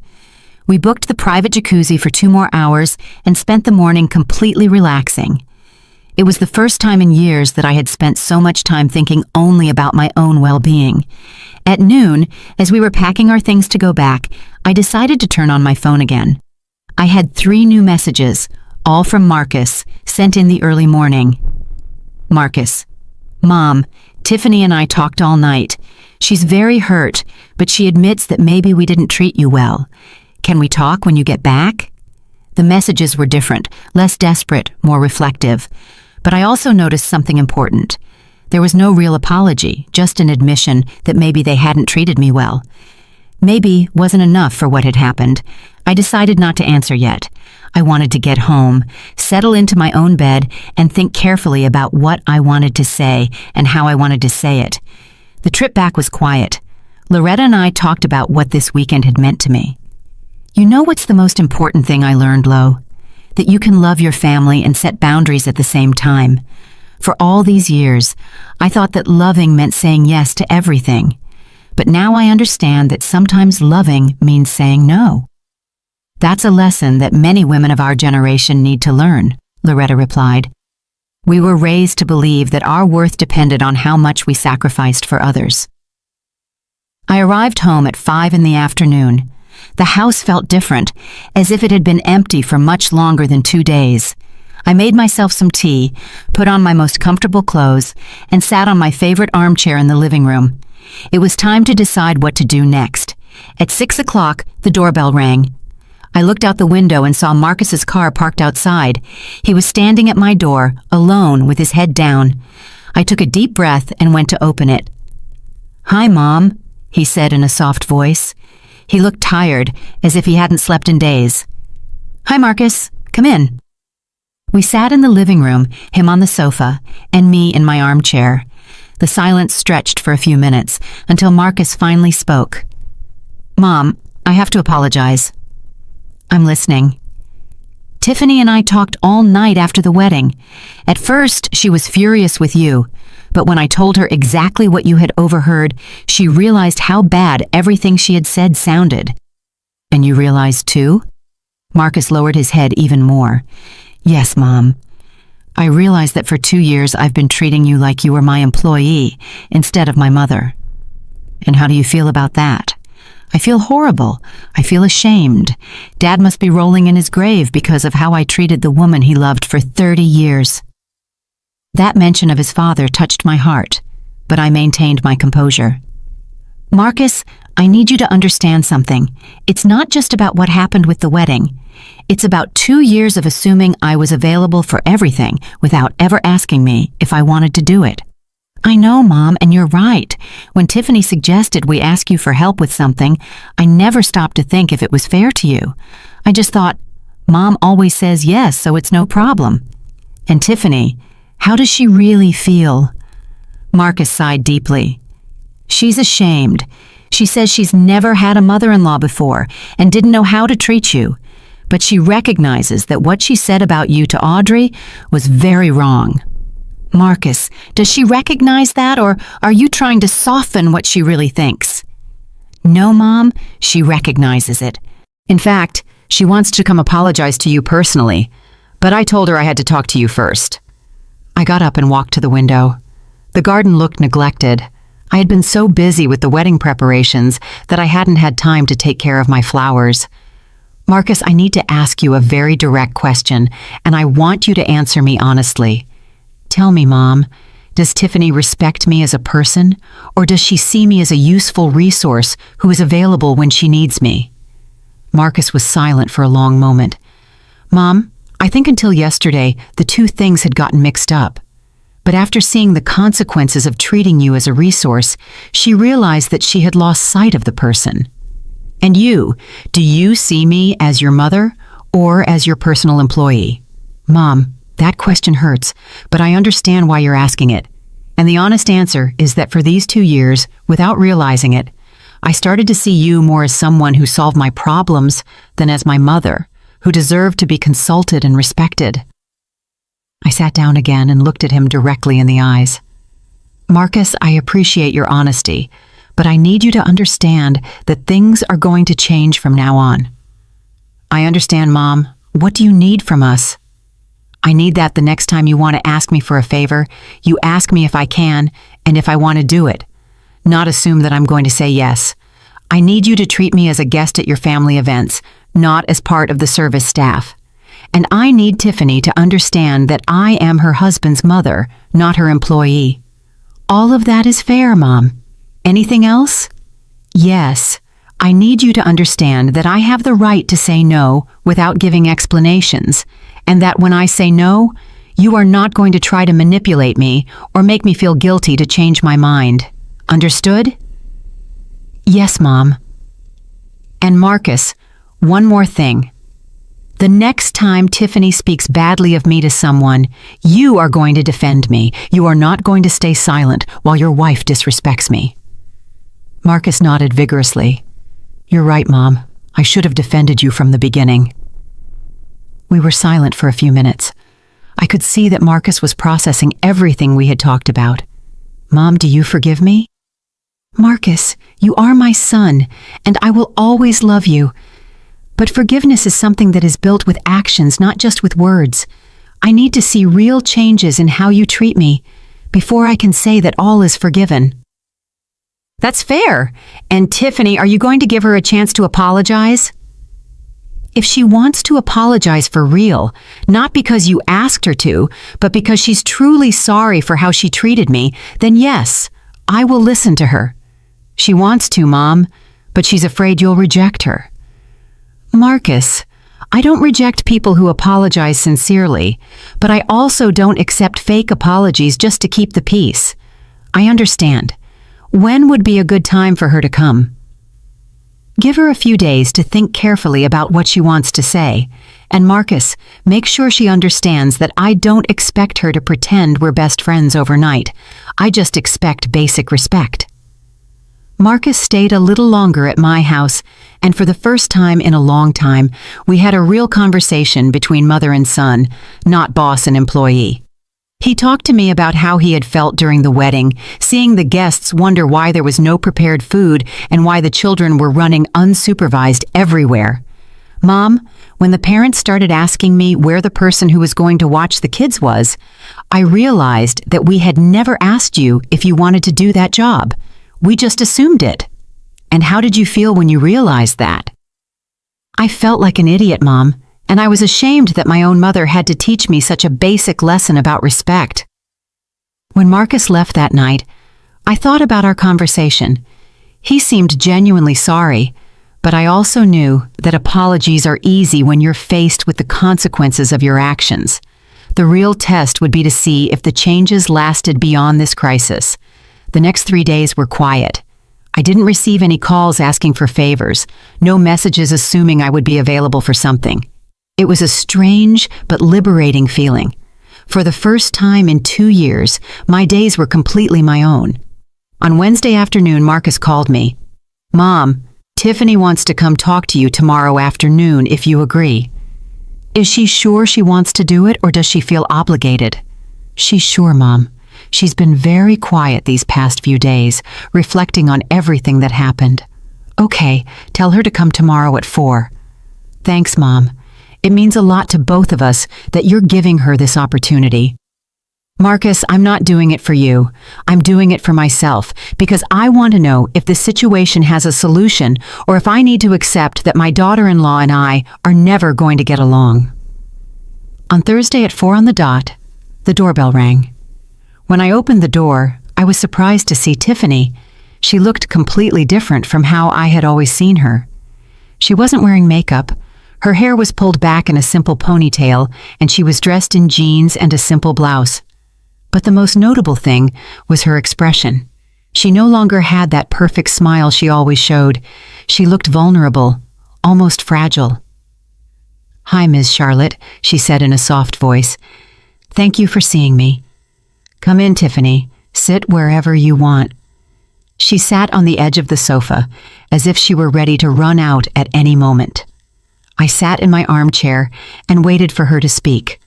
We booked the private jacuzzi for 2 more hours and spent the morning completely relaxing. It was the first time in years that I had spent so much time thinking only about my own well-being. At noon, as we were packing our things to go back, I decided to turn on my phone again. I had 3 new messages, all from Marcus, sent in the early morning. Marcus: Mom, Tiffany and I talked all night. She's very hurt, but she admits that maybe we didn't treat you well. Can we talk when you get back? The messages were different, less desperate, more reflective. But I also noticed something important. There was no real apology, just an admission that maybe they hadn't treated me well. Maybe wasn't enough for what had happened. I decided not to answer yet. I wanted to get home, settle into my own bed, and think carefully about what I wanted to say and how I wanted to say it. The trip back was quiet. Loretta and I talked about what this weekend had meant to me. You know what's the most important thing I learned, Lo? That you can love your family and set boundaries at the same time. For all these years, I thought that loving meant saying yes to everything. But now I understand that sometimes loving means saying no. That's a lesson that many women of our generation need to learn, Loretta replied. We were raised to believe that our worth depended on how much we sacrificed for others. I arrived home at 5 in the afternoon. The house felt different, as if it had been empty for much longer than 2 days. I made myself some tea, put on my most comfortable clothes, and sat on my favorite armchair in the living room. It was time to decide what to do next. At 6 o'clock, the doorbell rang. I looked out the window and saw Marcus's car parked outside. He was standing at my door, alone, with his head down. I took a deep breath and went to open it. "Hi, Mom," he said in a soft voice. He looked tired, as if he hadn't slept in days. "Hi, Marcus. Come in." We sat in the living room, him on the sofa, and me in my armchair. The silence stretched for a few minutes, until Marcus finally spoke. "Mom, I have to apologize." "I'm listening." "Tiffany and I talked all night after the wedding. At first, she was furious with you, but when I told her exactly what you had overheard, she realized how bad everything she had said sounded." "And you realized too?" Marcus lowered his head even more. "Yes, Mom. I realized that for 2 years I've been treating you like you were my employee instead of my mother." "And how do you feel about that?" "I feel horrible. I feel ashamed. Dad must be rolling in his grave because of how I treated the woman he loved for 30 years. That mention of his father touched my heart, but I maintained my composure. "Marcus, I need you to understand something. It's not just about what happened with the wedding. It's about 2 years of assuming I was available for everything without ever asking me if I wanted to do it." "I know, Mom, and you're right. When Tiffany suggested we ask you for help with something, I never stopped to think if it was fair to you. I just thought, Mom always says yes, so it's no problem. And Tiffany, how does she really feel?" Marcus sighed deeply. "She's ashamed. She says she's never had a mother-in-law before and didn't know how to treat you. But she recognizes that what she said about you to Audrey was very wrong." "Marcus, does she recognize that, or are you trying to soften what she really thinks?" "No, Mom, she recognizes it. In fact, she wants to come apologize to you personally, but I told her I had to talk to you first." I got up and walked to the window. The garden looked neglected. I had been so busy with the wedding preparations that I hadn't had time to take care of my flowers. "Marcus, I need to ask you a very direct question, and I want you to answer me honestly. Tell me, Mom, Does Tiffany respect me as a person, or does she see me as a useful resource who is available when she needs me? Marcus was silent for a long moment. Mom, I think until yesterday, the two things had gotten mixed up. But after seeing the consequences of treating you as a resource, she realized that she had lost sight of the person. And you, do you see me as your mother or as your personal employee? Mom, that question hurts, but I understand why you're asking it. And the honest answer is that for these 2 years, without realizing it, I started to see you more as someone who solved my problems than as my mother, who deserved to be consulted and respected. I sat down again and looked at him directly in the eyes. Marcus, I appreciate your honesty, but I need you to understand that things are going to change from now on. I understand, Mom. What do you need from us? I need that the next time you want to ask me for a favor, you ask me if I can and if I want to do it. Not assume that I'm going to say yes. I need you to treat me as a guest at your family events, not as part of the service staff. And I need Tiffany to understand that I am her husband's mother, not her employee. All of that is fair, Mom. Anything else? Yes. I need you to understand that I have the right to say no without giving explanations, and that when I say no, you are not going to try to manipulate me or make me feel guilty to change my mind. Understood? Yes, Mom. And Marcus, one more thing. The next time Tiffany speaks badly of me to someone, you are going to defend me. You are not going to stay silent while your wife disrespects me. Marcus nodded vigorously. You're right, Mom. I should have defended you from the beginning. We were silent for a few minutes. I could see that Marcus was processing everything we had talked about. Mom, do you forgive me? Marcus, you are my son, and I will always love you. But forgiveness is something that is built with actions, not just with words. I need to see real changes in how you treat me before I can say that all is forgiven. That's fair. And Tiffany, are you going to give her a chance to apologize? If she wants to apologize for real, not because you asked her to, but because she's truly sorry for how she treated me, then yes, I will listen to her. She wants to, Mom, but she's afraid you'll reject her. Marcus, I don't reject people who apologize sincerely, but I also don't accept fake apologies just to keep the peace. I understand. When would be a good time for her to come? Give her a few days to think carefully about what she wants to say. And Marcus, make sure she understands that I don't expect her to pretend we're best friends overnight. I just expect basic respect. Marcus stayed a little longer at my house, and for the first time in a long time, we had a real conversation between mother and son, not boss and employee. He talked to me about how he had felt during the wedding, seeing the guests wonder why there was no prepared food and why the children were running unsupervised everywhere. Mom, when the parents started asking me where the person who was going to watch the kids was, I realized that we had never asked you if you wanted to do that job. We just assumed it. And how did you feel when you realized that? I felt like an idiot, Mom, and I was ashamed that my own mother had to teach me such a basic lesson about respect. When Marcus left that night, I thought about our conversation. He seemed genuinely sorry, but I also knew that apologies are easy when you're faced with the consequences of your actions. The real test would be to see if the changes lasted beyond this crisis. The next 3 days were quiet. I didn't receive any calls asking for favors, no messages assuming I would be available for something. It was a strange but liberating feeling. For the first time in 2 years, my days were completely my own. On Wednesday afternoon, Marcus called me. Mom, Tiffany wants to come talk to you tomorrow afternoon if you agree. Is she sure she wants to do it, or does she feel obligated? She's sure, Mom. She's been very quiet these past few days, reflecting on everything that happened. Okay, tell her to come tomorrow at 4. Thanks, Mom. It means a lot to both of us that you're giving her this opportunity. Marcus, I'm not doing it for you. I'm doing it for myself, because I want to know if this situation has a solution or if I need to accept that my daughter-in-law and I are never going to get along. On Thursday at 4 on the dot, the doorbell rang. When I opened the door, I was surprised to see Tiffany. She looked completely different from how I had always seen her. She wasn't wearing makeup. Her hair was pulled back in a simple ponytail, and she was dressed in jeans and a simple blouse. But the most notable thing was her expression. She no longer had that perfect smile she always showed. She looked vulnerable, almost fragile. "Hi, Ms. Charlotte," she said in a soft voice. "Thank you for seeing me. Come in, Tiffany. Sit wherever you want." She sat on the edge of the sofa, as if she were ready to run out at any moment. I sat in my armchair and waited for her to speak.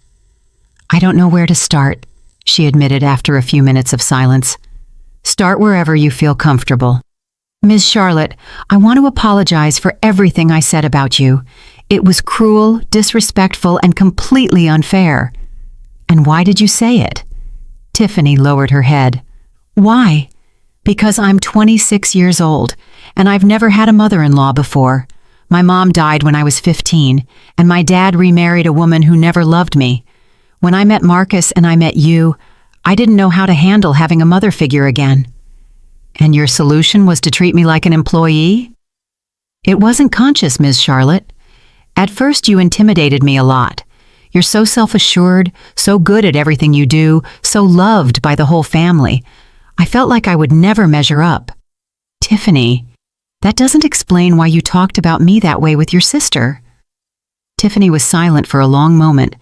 "I don't know where to start," she admitted after a few minutes of silence. "Start wherever you feel comfortable." "Ms. Charlotte, I want to apologize for everything I said about you. It was cruel, disrespectful, and completely unfair." "And why did you say it?" Tiffany lowered her head. "Why? Because I'm 26 years old, and I've never had a mother-in-law before. My mom died when I was 15, and my dad remarried a woman who never loved me. When I met Marcus and I met you, I didn't know how to handle having a mother figure again." "And your solution was to treat me like an employee?" "It wasn't conscious, Ms. Charlotte. At first you intimidated me a lot. You're so self-assured, so good at everything you do, so loved by the whole family. I felt like I would never measure up." "Tiffany, that doesn't explain why you talked about me that way with your sister." Tiffany was silent for a long moment,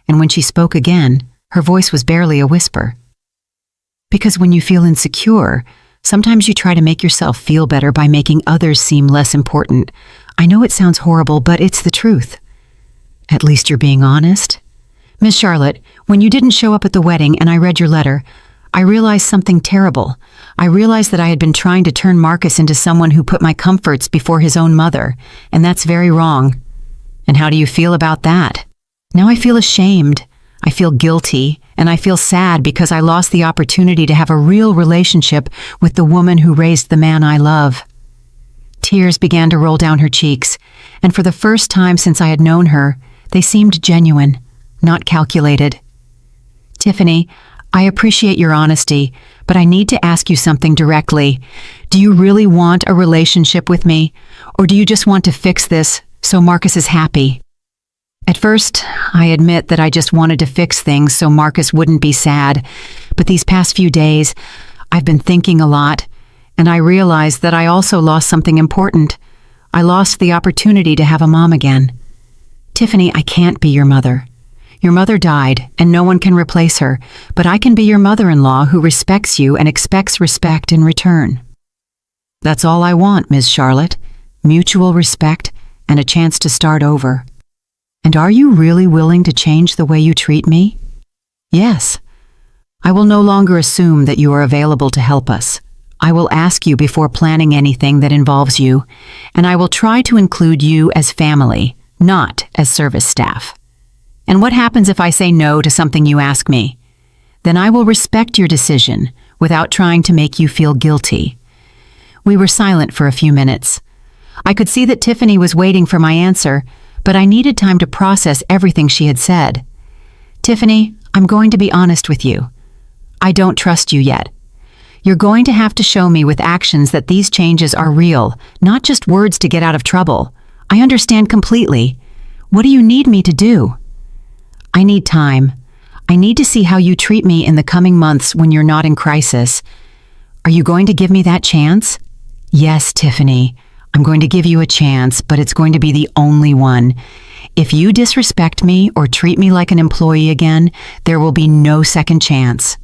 and when she spoke again, her voice was barely a whisper. "Because when you feel insecure, sometimes you try to make yourself feel better by making others seem less important. I know it sounds horrible, but it's the truth." "At least you're being honest." "Miss Charlotte, when you didn't show up at the wedding and I read your letter, I realized something terrible. I realized that I had been trying to turn Marcus into someone who put my comforts before his own mother, and that's very wrong." "And how do you feel about that?" "Now I feel ashamed. I feel guilty, and I feel sad because I lost the opportunity to have a real relationship with the woman who raised the man I love." Tears began to roll down her cheeks, and for the first time since I had known her, they seemed genuine, not calculated. "Tiffany, I appreciate your honesty, but I need to ask you something directly. Do you really want a relationship with me, or do you just want to fix this so Marcus is happy?" At first, I admit that I just wanted to fix things so Marcus wouldn't be sad, but these past few days, I've been thinking a lot, and I realized that I also lost something important. I lost the opportunity to have a mom again. "Tiffany, I can't be your mother. Your mother died, and no one can replace her, but I can be your mother-in-law who respects you and expects respect in return." "That's all I want, Ms. Charlotte. Mutual respect and a chance to start over." "And are you really willing to change the way you treat me?" "Yes. I will no longer assume that you are available to help us. I will ask you before planning anything that involves you, and I will try to include you as family, not as service staff. And what happens if I say no to something you ask me? Then I will respect your decision without trying to make you feel guilty." We were silent for a few minutes. I could see that Tiffany was waiting for my answer, but I needed time to process everything she had said. "Tiffany, I'm going to be honest with you. I don't trust you yet. You're going to have to show me with actions that these changes are real, not just words to get out of trouble. I understand completely. What do you need me to do?" "I need time. I need to see how you treat me in the coming months when you're not in crisis. Are you going to give me that chance?" "Yes, Tiffany. I'm going to give you a chance, but it's going to be the only one. If you disrespect me or treat me like an employee again, there will be no second chance."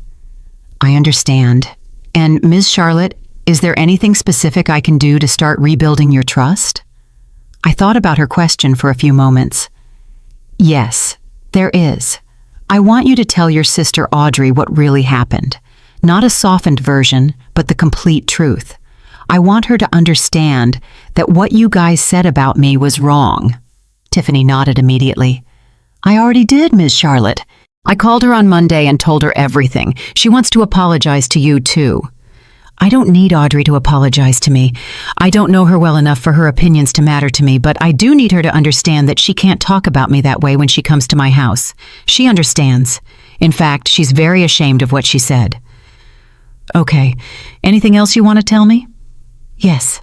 "I understand. And Ms. Charlotte, is there anything specific I can do to start rebuilding your trust?" I thought about her question for a few moments. "Yes, there is. I want you to tell your sister Audrey what really happened. Not a softened version, but the complete truth. I want her to understand that what you guys said about me was wrong." Tiffany nodded immediately. "I already did, Ms. Charlotte. I called her on Monday and told her everything. She wants to apologize to you, too." "I don't need Audrey to apologize to me. I don't know her well enough for her opinions to matter to me, but I do need her to understand that she can't talk about me that way when she comes to my house. She understands. In fact, she's very ashamed of what she said. Okay. Anything else you want to tell me? Yes.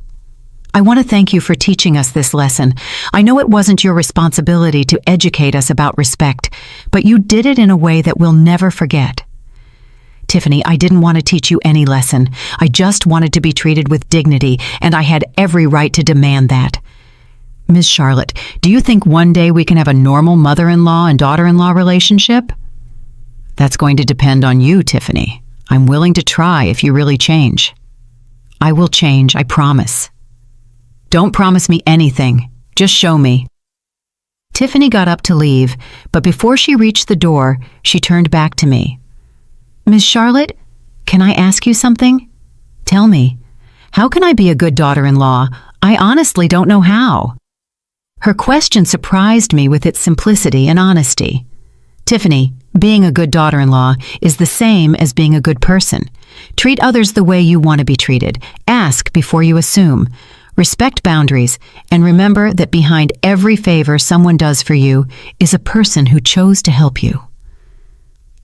I want to thank you for teaching us this lesson. I know it wasn't your responsibility to educate us about respect, but you did it in a way that we'll never forget. Tiffany, I didn't want to teach you any lesson. I just wanted to be treated with dignity, and I had every right to demand that. Ms. Charlotte, do you think one day we can have a normal mother-in-law and daughter-in-law relationship? That's going to depend on you, Tiffany. I'm willing to try if you really change. I will change, I promise. Don't promise me anything. Just show me. Tiffany got up to leave, but before she reached the door, she turned back to me. Ms. Charlotte, can I ask you something? Tell me, how can I be a good daughter-in-law? I honestly don't know how. Her question surprised me with its simplicity and honesty. Tiffany, being a good daughter-in-law is the same as being a good person. Treat others the way you want to be treated. Ask before you assume. Respect boundaries, and remember that behind every favor someone does for you is a person who chose to help you.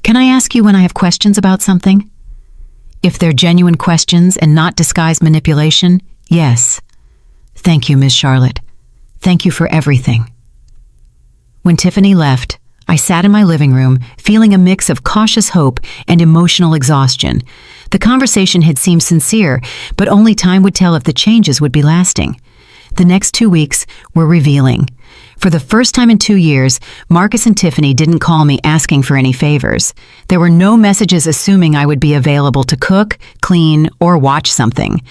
Can I ask you when I have questions about something? If they're genuine questions and not disguised manipulation, yes. Thank you, Ms. Charlotte. Thank you for everything. When Tiffany left, I sat in my living room, feeling a mix of cautious hope and emotional exhaustion. The conversation had seemed sincere, but only time would tell if the changes would be lasting. The next 2 weeks were revealing. For the first time in 2 years, Marcus and Tiffany didn't call me asking for any favors. There were no messages assuming I would be available to cook, clean, or watch something.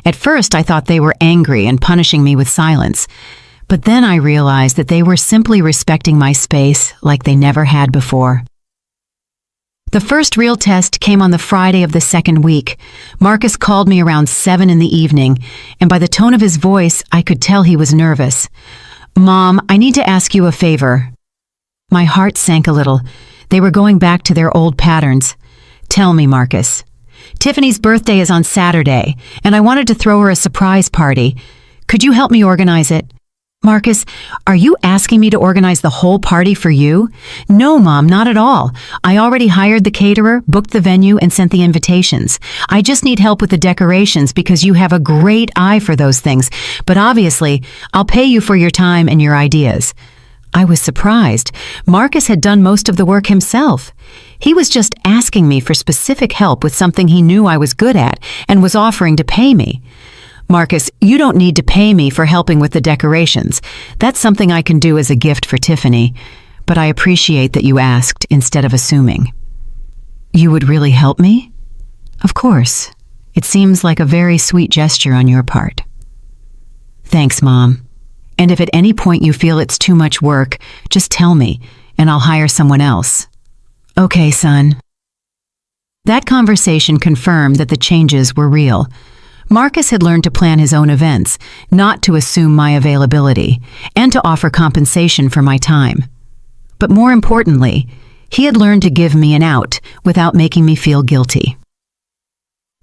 At first, I thought they were angry and punishing me with silence. But then I realized that they were simply respecting my space like they never had before. The first real test came on the Friday of the second week. Marcus called me around 7 in the evening, and by the tone of his voice, I could tell he was nervous. Mom, I need to ask you a favor. My heart sank a little. They were going back to their old patterns. Tell me, Marcus. Tiffany's birthday is on Saturday, and I wanted to throw her a surprise party. Could you help me organize it? Marcus, are you asking me to organize the whole party for you? No, Mom, not at all. I already hired the caterer, booked the venue, and sent the invitations. I just need help with the decorations because you have a great eye for those things. But obviously, I'll pay you for your time and your ideas. I was surprised. Marcus had done most of the work himself. He was just asking me for specific help with something he knew I was good at and was offering to pay me. Marcus, you don't need to pay me for helping with the decorations. That's something I can do as a gift for Tiffany, but I appreciate that you asked instead of assuming. You would really help me? Of course. It seems like a very sweet gesture on your part. Thanks, Mom. And if at any point you feel it's too much work, just tell me, and I'll hire someone else. Okay, son. That conversation confirmed that the changes were real. Marcus had learned to plan his own events, not to assume my availability, and to offer compensation for my time. But more importantly, he had learned to give me an out without making me feel guilty.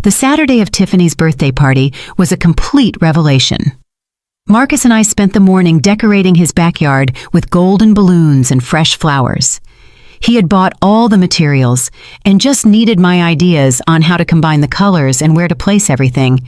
The Saturday of Tiffany's birthday party was a complete revelation. Marcus and I spent the morning decorating his backyard with golden balloons and fresh flowers. He had bought all the materials and just needed my ideas on how to combine the colors and where to place everything.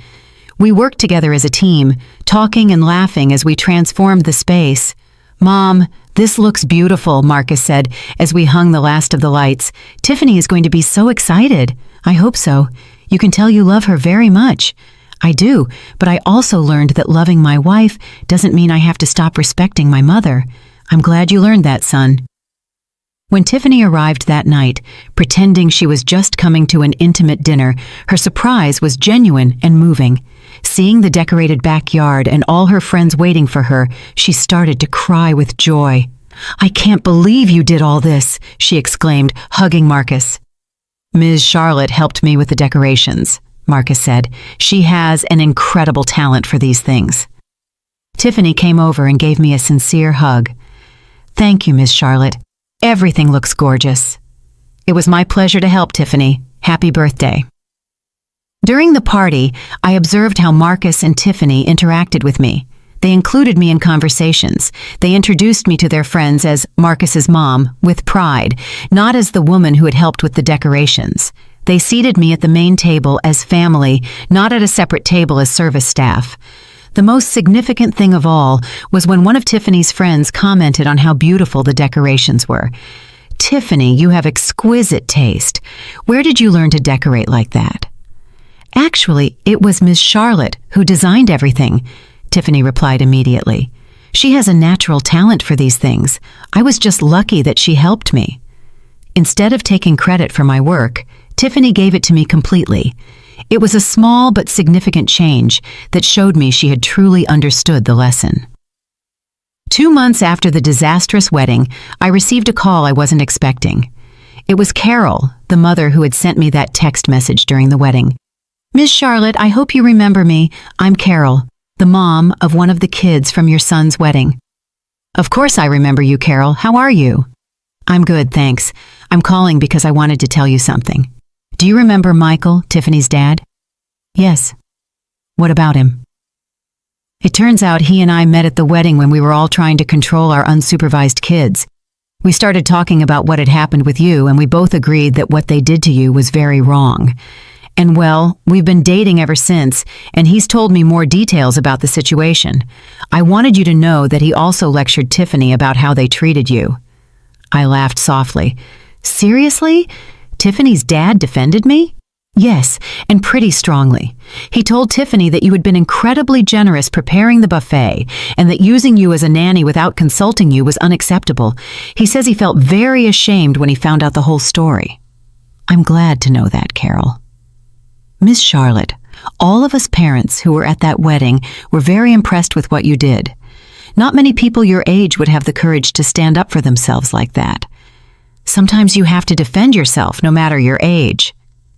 We worked together as a team, talking and laughing as we transformed the space. Mom, this looks beautiful, Marcus said as we hung the last of the lights. Tiffany is going to be so excited. I hope so. You can tell you love her very much. I do, but I also learned that loving my wife doesn't mean I have to stop respecting my mother. I'm glad you learned that, son. When Tiffany arrived that night, pretending she was just coming to an intimate dinner, her surprise was genuine and moving. Seeing the decorated backyard and all her friends waiting for her, she started to cry with joy. I can't believe you did all this, she exclaimed, hugging Marcus. Ms. Charlotte helped me with the decorations, Marcus said. She has an incredible talent for these things. Tiffany came over and gave me a sincere hug. Thank you, Ms. Charlotte. Everything looks gorgeous. It was my pleasure to help, Tiffany. Happy birthday. During the party, I observed how Marcus and Tiffany interacted with me. They included me in conversations. They introduced me to their friends as Marcus's mom, with pride, not as the woman who had helped with the decorations. They seated me at the main table as family, not at a separate table as service staff. The most significant thing of all was when one of Tiffany's friends commented on how beautiful the decorations were. "Tiffany, you have exquisite taste. Where did you learn to decorate like that?" "Actually, it was Miss Charlotte who designed everything," Tiffany replied immediately. "She has a natural talent for these things. I was just lucky that she helped me." Instead of taking credit for my work, Tiffany gave it to me completely. It was a small but significant change that showed me she had truly understood the lesson. 2 months after the disastrous wedding, I received a call I wasn't expecting. It was Carol, the mother who had sent me that text message during the wedding. "Miss Charlotte, I hope you remember me. I'm Carol, the mom of one of the kids from your son's wedding." "Of course I remember you, Carol. How are you?" "I'm good, thanks. I'm calling because I wanted to tell you something. Do you remember Michael, Tiffany's dad?" "Yes." "What about him?" "It turns out he and I met at the wedding when we were all trying to control our unsupervised kids. We started talking about what had happened with you, and we both agreed that what they did to you was very wrong. And well, we've been dating ever since, and he's told me more details about the situation. I wanted you to know that he also lectured Tiffany about how they treated you." I laughed softly. "Seriously? Tiffany's dad defended me?" "Yes, and pretty strongly. He told Tiffany that you had been incredibly generous preparing the buffet, and that using you as a nanny without consulting you was unacceptable. He says he felt very ashamed when he found out the whole story." "I'm glad to know that, Carol." "Miss Charlotte, all of us parents who were at that wedding were very impressed with what you did. Not many people your age would have the courage to stand up for themselves like that. Sometimes you have to defend yourself no matter your age."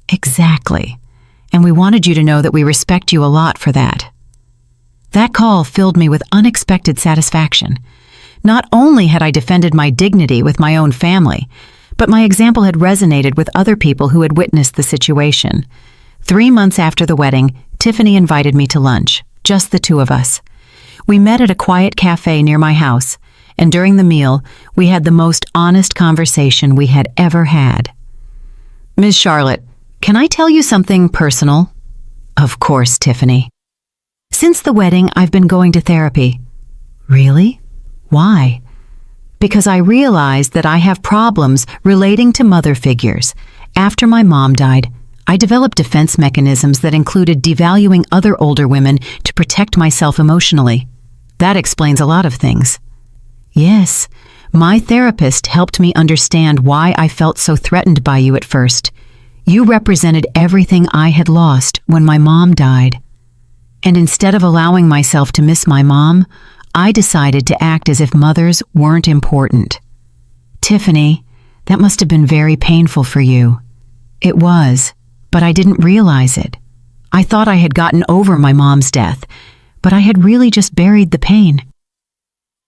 "Exactly. And we wanted you to know that we respect you a lot for that." That call filled me with unexpected satisfaction. Not only had I defended my dignity with my own family, but my example had resonated with other people who had witnessed the situation. 3 months after the wedding, Tiffany invited me to lunch, just the two of us. We met at a quiet cafe near my house, and during the meal, we had the most honest conversation we had ever had. "Miss Charlotte, can I tell you something personal?" "Of course, Tiffany." "Since the wedding, I've been going to therapy." "Really? Why?" "Because I realized that I have problems relating to mother figures. After my mom died, I developed defense mechanisms that included devaluing other older women to protect myself emotionally. That explains a lot of things." "Yes, my therapist helped me understand why I felt so threatened by you at first. You represented everything I had lost when my mom died. And instead of allowing myself to miss my mom, I decided to act as if mothers weren't important." "Tiffany, that must have been very painful for you." "It was, but I didn't realize it. I thought I had gotten over my mom's death, but I had really just buried the pain."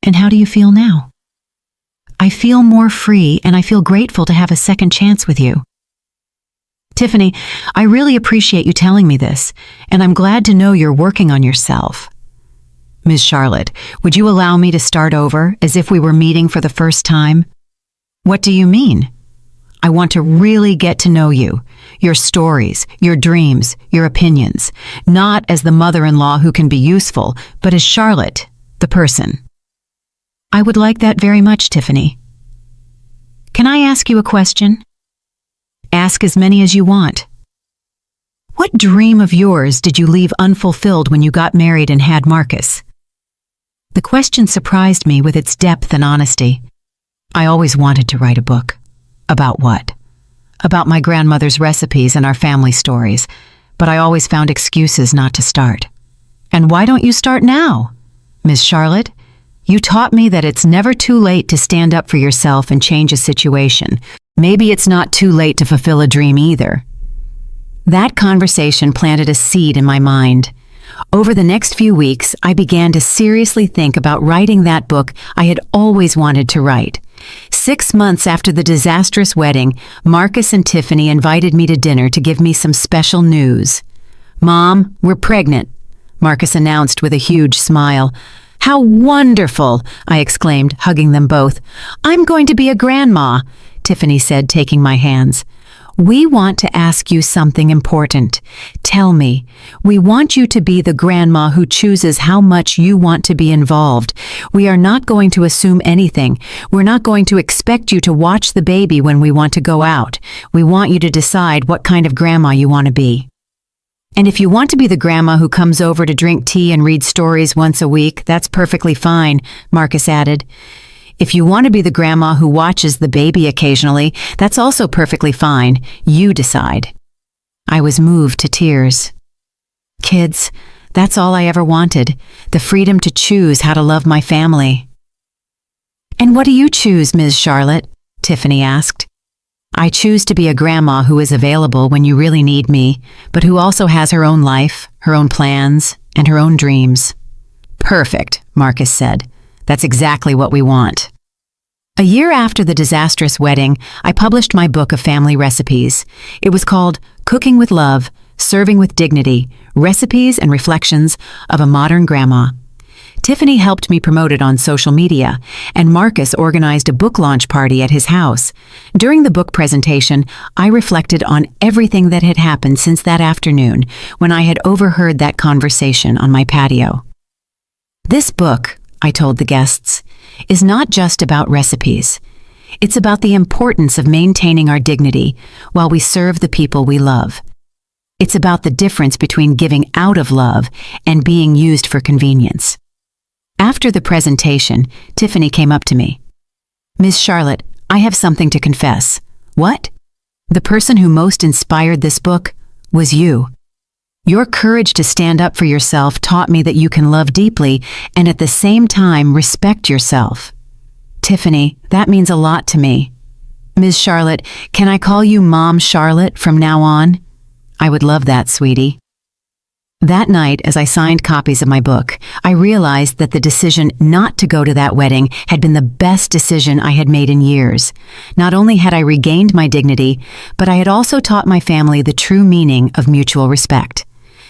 "And how do you feel now?" "I feel more free, and I feel grateful to have a second chance with you." "Tiffany, I really appreciate you telling me this, and I'm glad to know you're working on yourself." "Miss Charlotte, would you allow me to start over as if we were meeting for the first time?" "What do you mean?" "I want to really get to know you, your stories, your dreams, your opinions, not as the mother-in-law who can be useful, but as Charlotte, the person." "I would like that very much, Tiffany." "Can I ask you a question?" "Ask as many as you want." "What dream of yours did you leave unfulfilled when you got married and had Marcus?" The question surprised me with its depth and honesty. I always wanted to write a book. About what? About my grandmother's recipes and our family stories, but I always found excuses not to start. "And why don't you start now?" "Miss Charlotte, you taught me that it's never too late to stand up for yourself and change a situation. Maybe it's not too late to fulfill a dream either." That conversation planted a seed in my mind. Over the next few weeks, I began to seriously think about writing that book I had always wanted to write. 6 months after the disastrous wedding, Marcus and Tiffany invited me to dinner to give me some special news. "Mom, we're pregnant," Marcus announced with a huge smile. "How wonderful!" I exclaimed, hugging them both. "I'm going to be a grandma," Tiffany said, taking my hands. We want to ask you something important. Tell me, we want you to be the grandma who chooses how much you want to be involved. We are not going to assume anything. We're not going to expect you to watch the baby when we want to go out. We want you to decide what kind of grandma you want to be. And if you want to be the grandma who comes over to drink tea and read stories once a week, that's perfectly fine, Marcus added. If you want to be the grandma who watches the baby occasionally, that's also perfectly fine. You decide. I was moved to tears. Kids, that's all I ever wanted, the freedom to choose how to love my family. And what do you choose, Ms. Charlotte? Tiffany asked. I choose to be a grandma who is available when you really need me, but who also has her own life, her own plans, and her own dreams. Perfect, Marcus said. That's exactly what we want. A year after the disastrous wedding, I published my book of family recipes. It was called Cooking with Love, Serving with Dignity, Recipes and Reflections of a Modern Grandma. Tiffany helped me promote it on social media, and Marcus organized a book launch party at his house. During the book presentation, I reflected on everything that had happened since that afternoon when I had overheard that conversation on my patio. This book, I told the guests, is not just about recipes. It's about the importance of maintaining our dignity while we serve the people we love. It's about the difference between giving out of love and being used for convenience. After the presentation, Tiffany came up to me. Ms. Charlotte, I have something to confess. What? The person who most inspired this book was you. Your courage to stand up for yourself taught me that you can love deeply and at the same time respect yourself. Tiffany, that means a lot to me. Ms. Charlotte, can I call you Mom Charlotte from now on? I would love that, sweetie. That night, as I signed copies of my book, I realized that the decision not to go to that wedding had been the best decision I had made in years. Not only had I regained my dignity, but I had also taught my family the true meaning of mutual respect.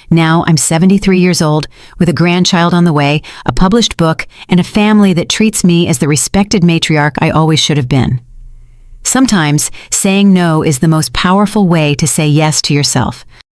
Now I'm 73 years old, with a grandchild on the way, a published book, and a family that treats me as the respected matriarch I always should have been. Sometimes, saying no is the most powerful way to say yes to yourself.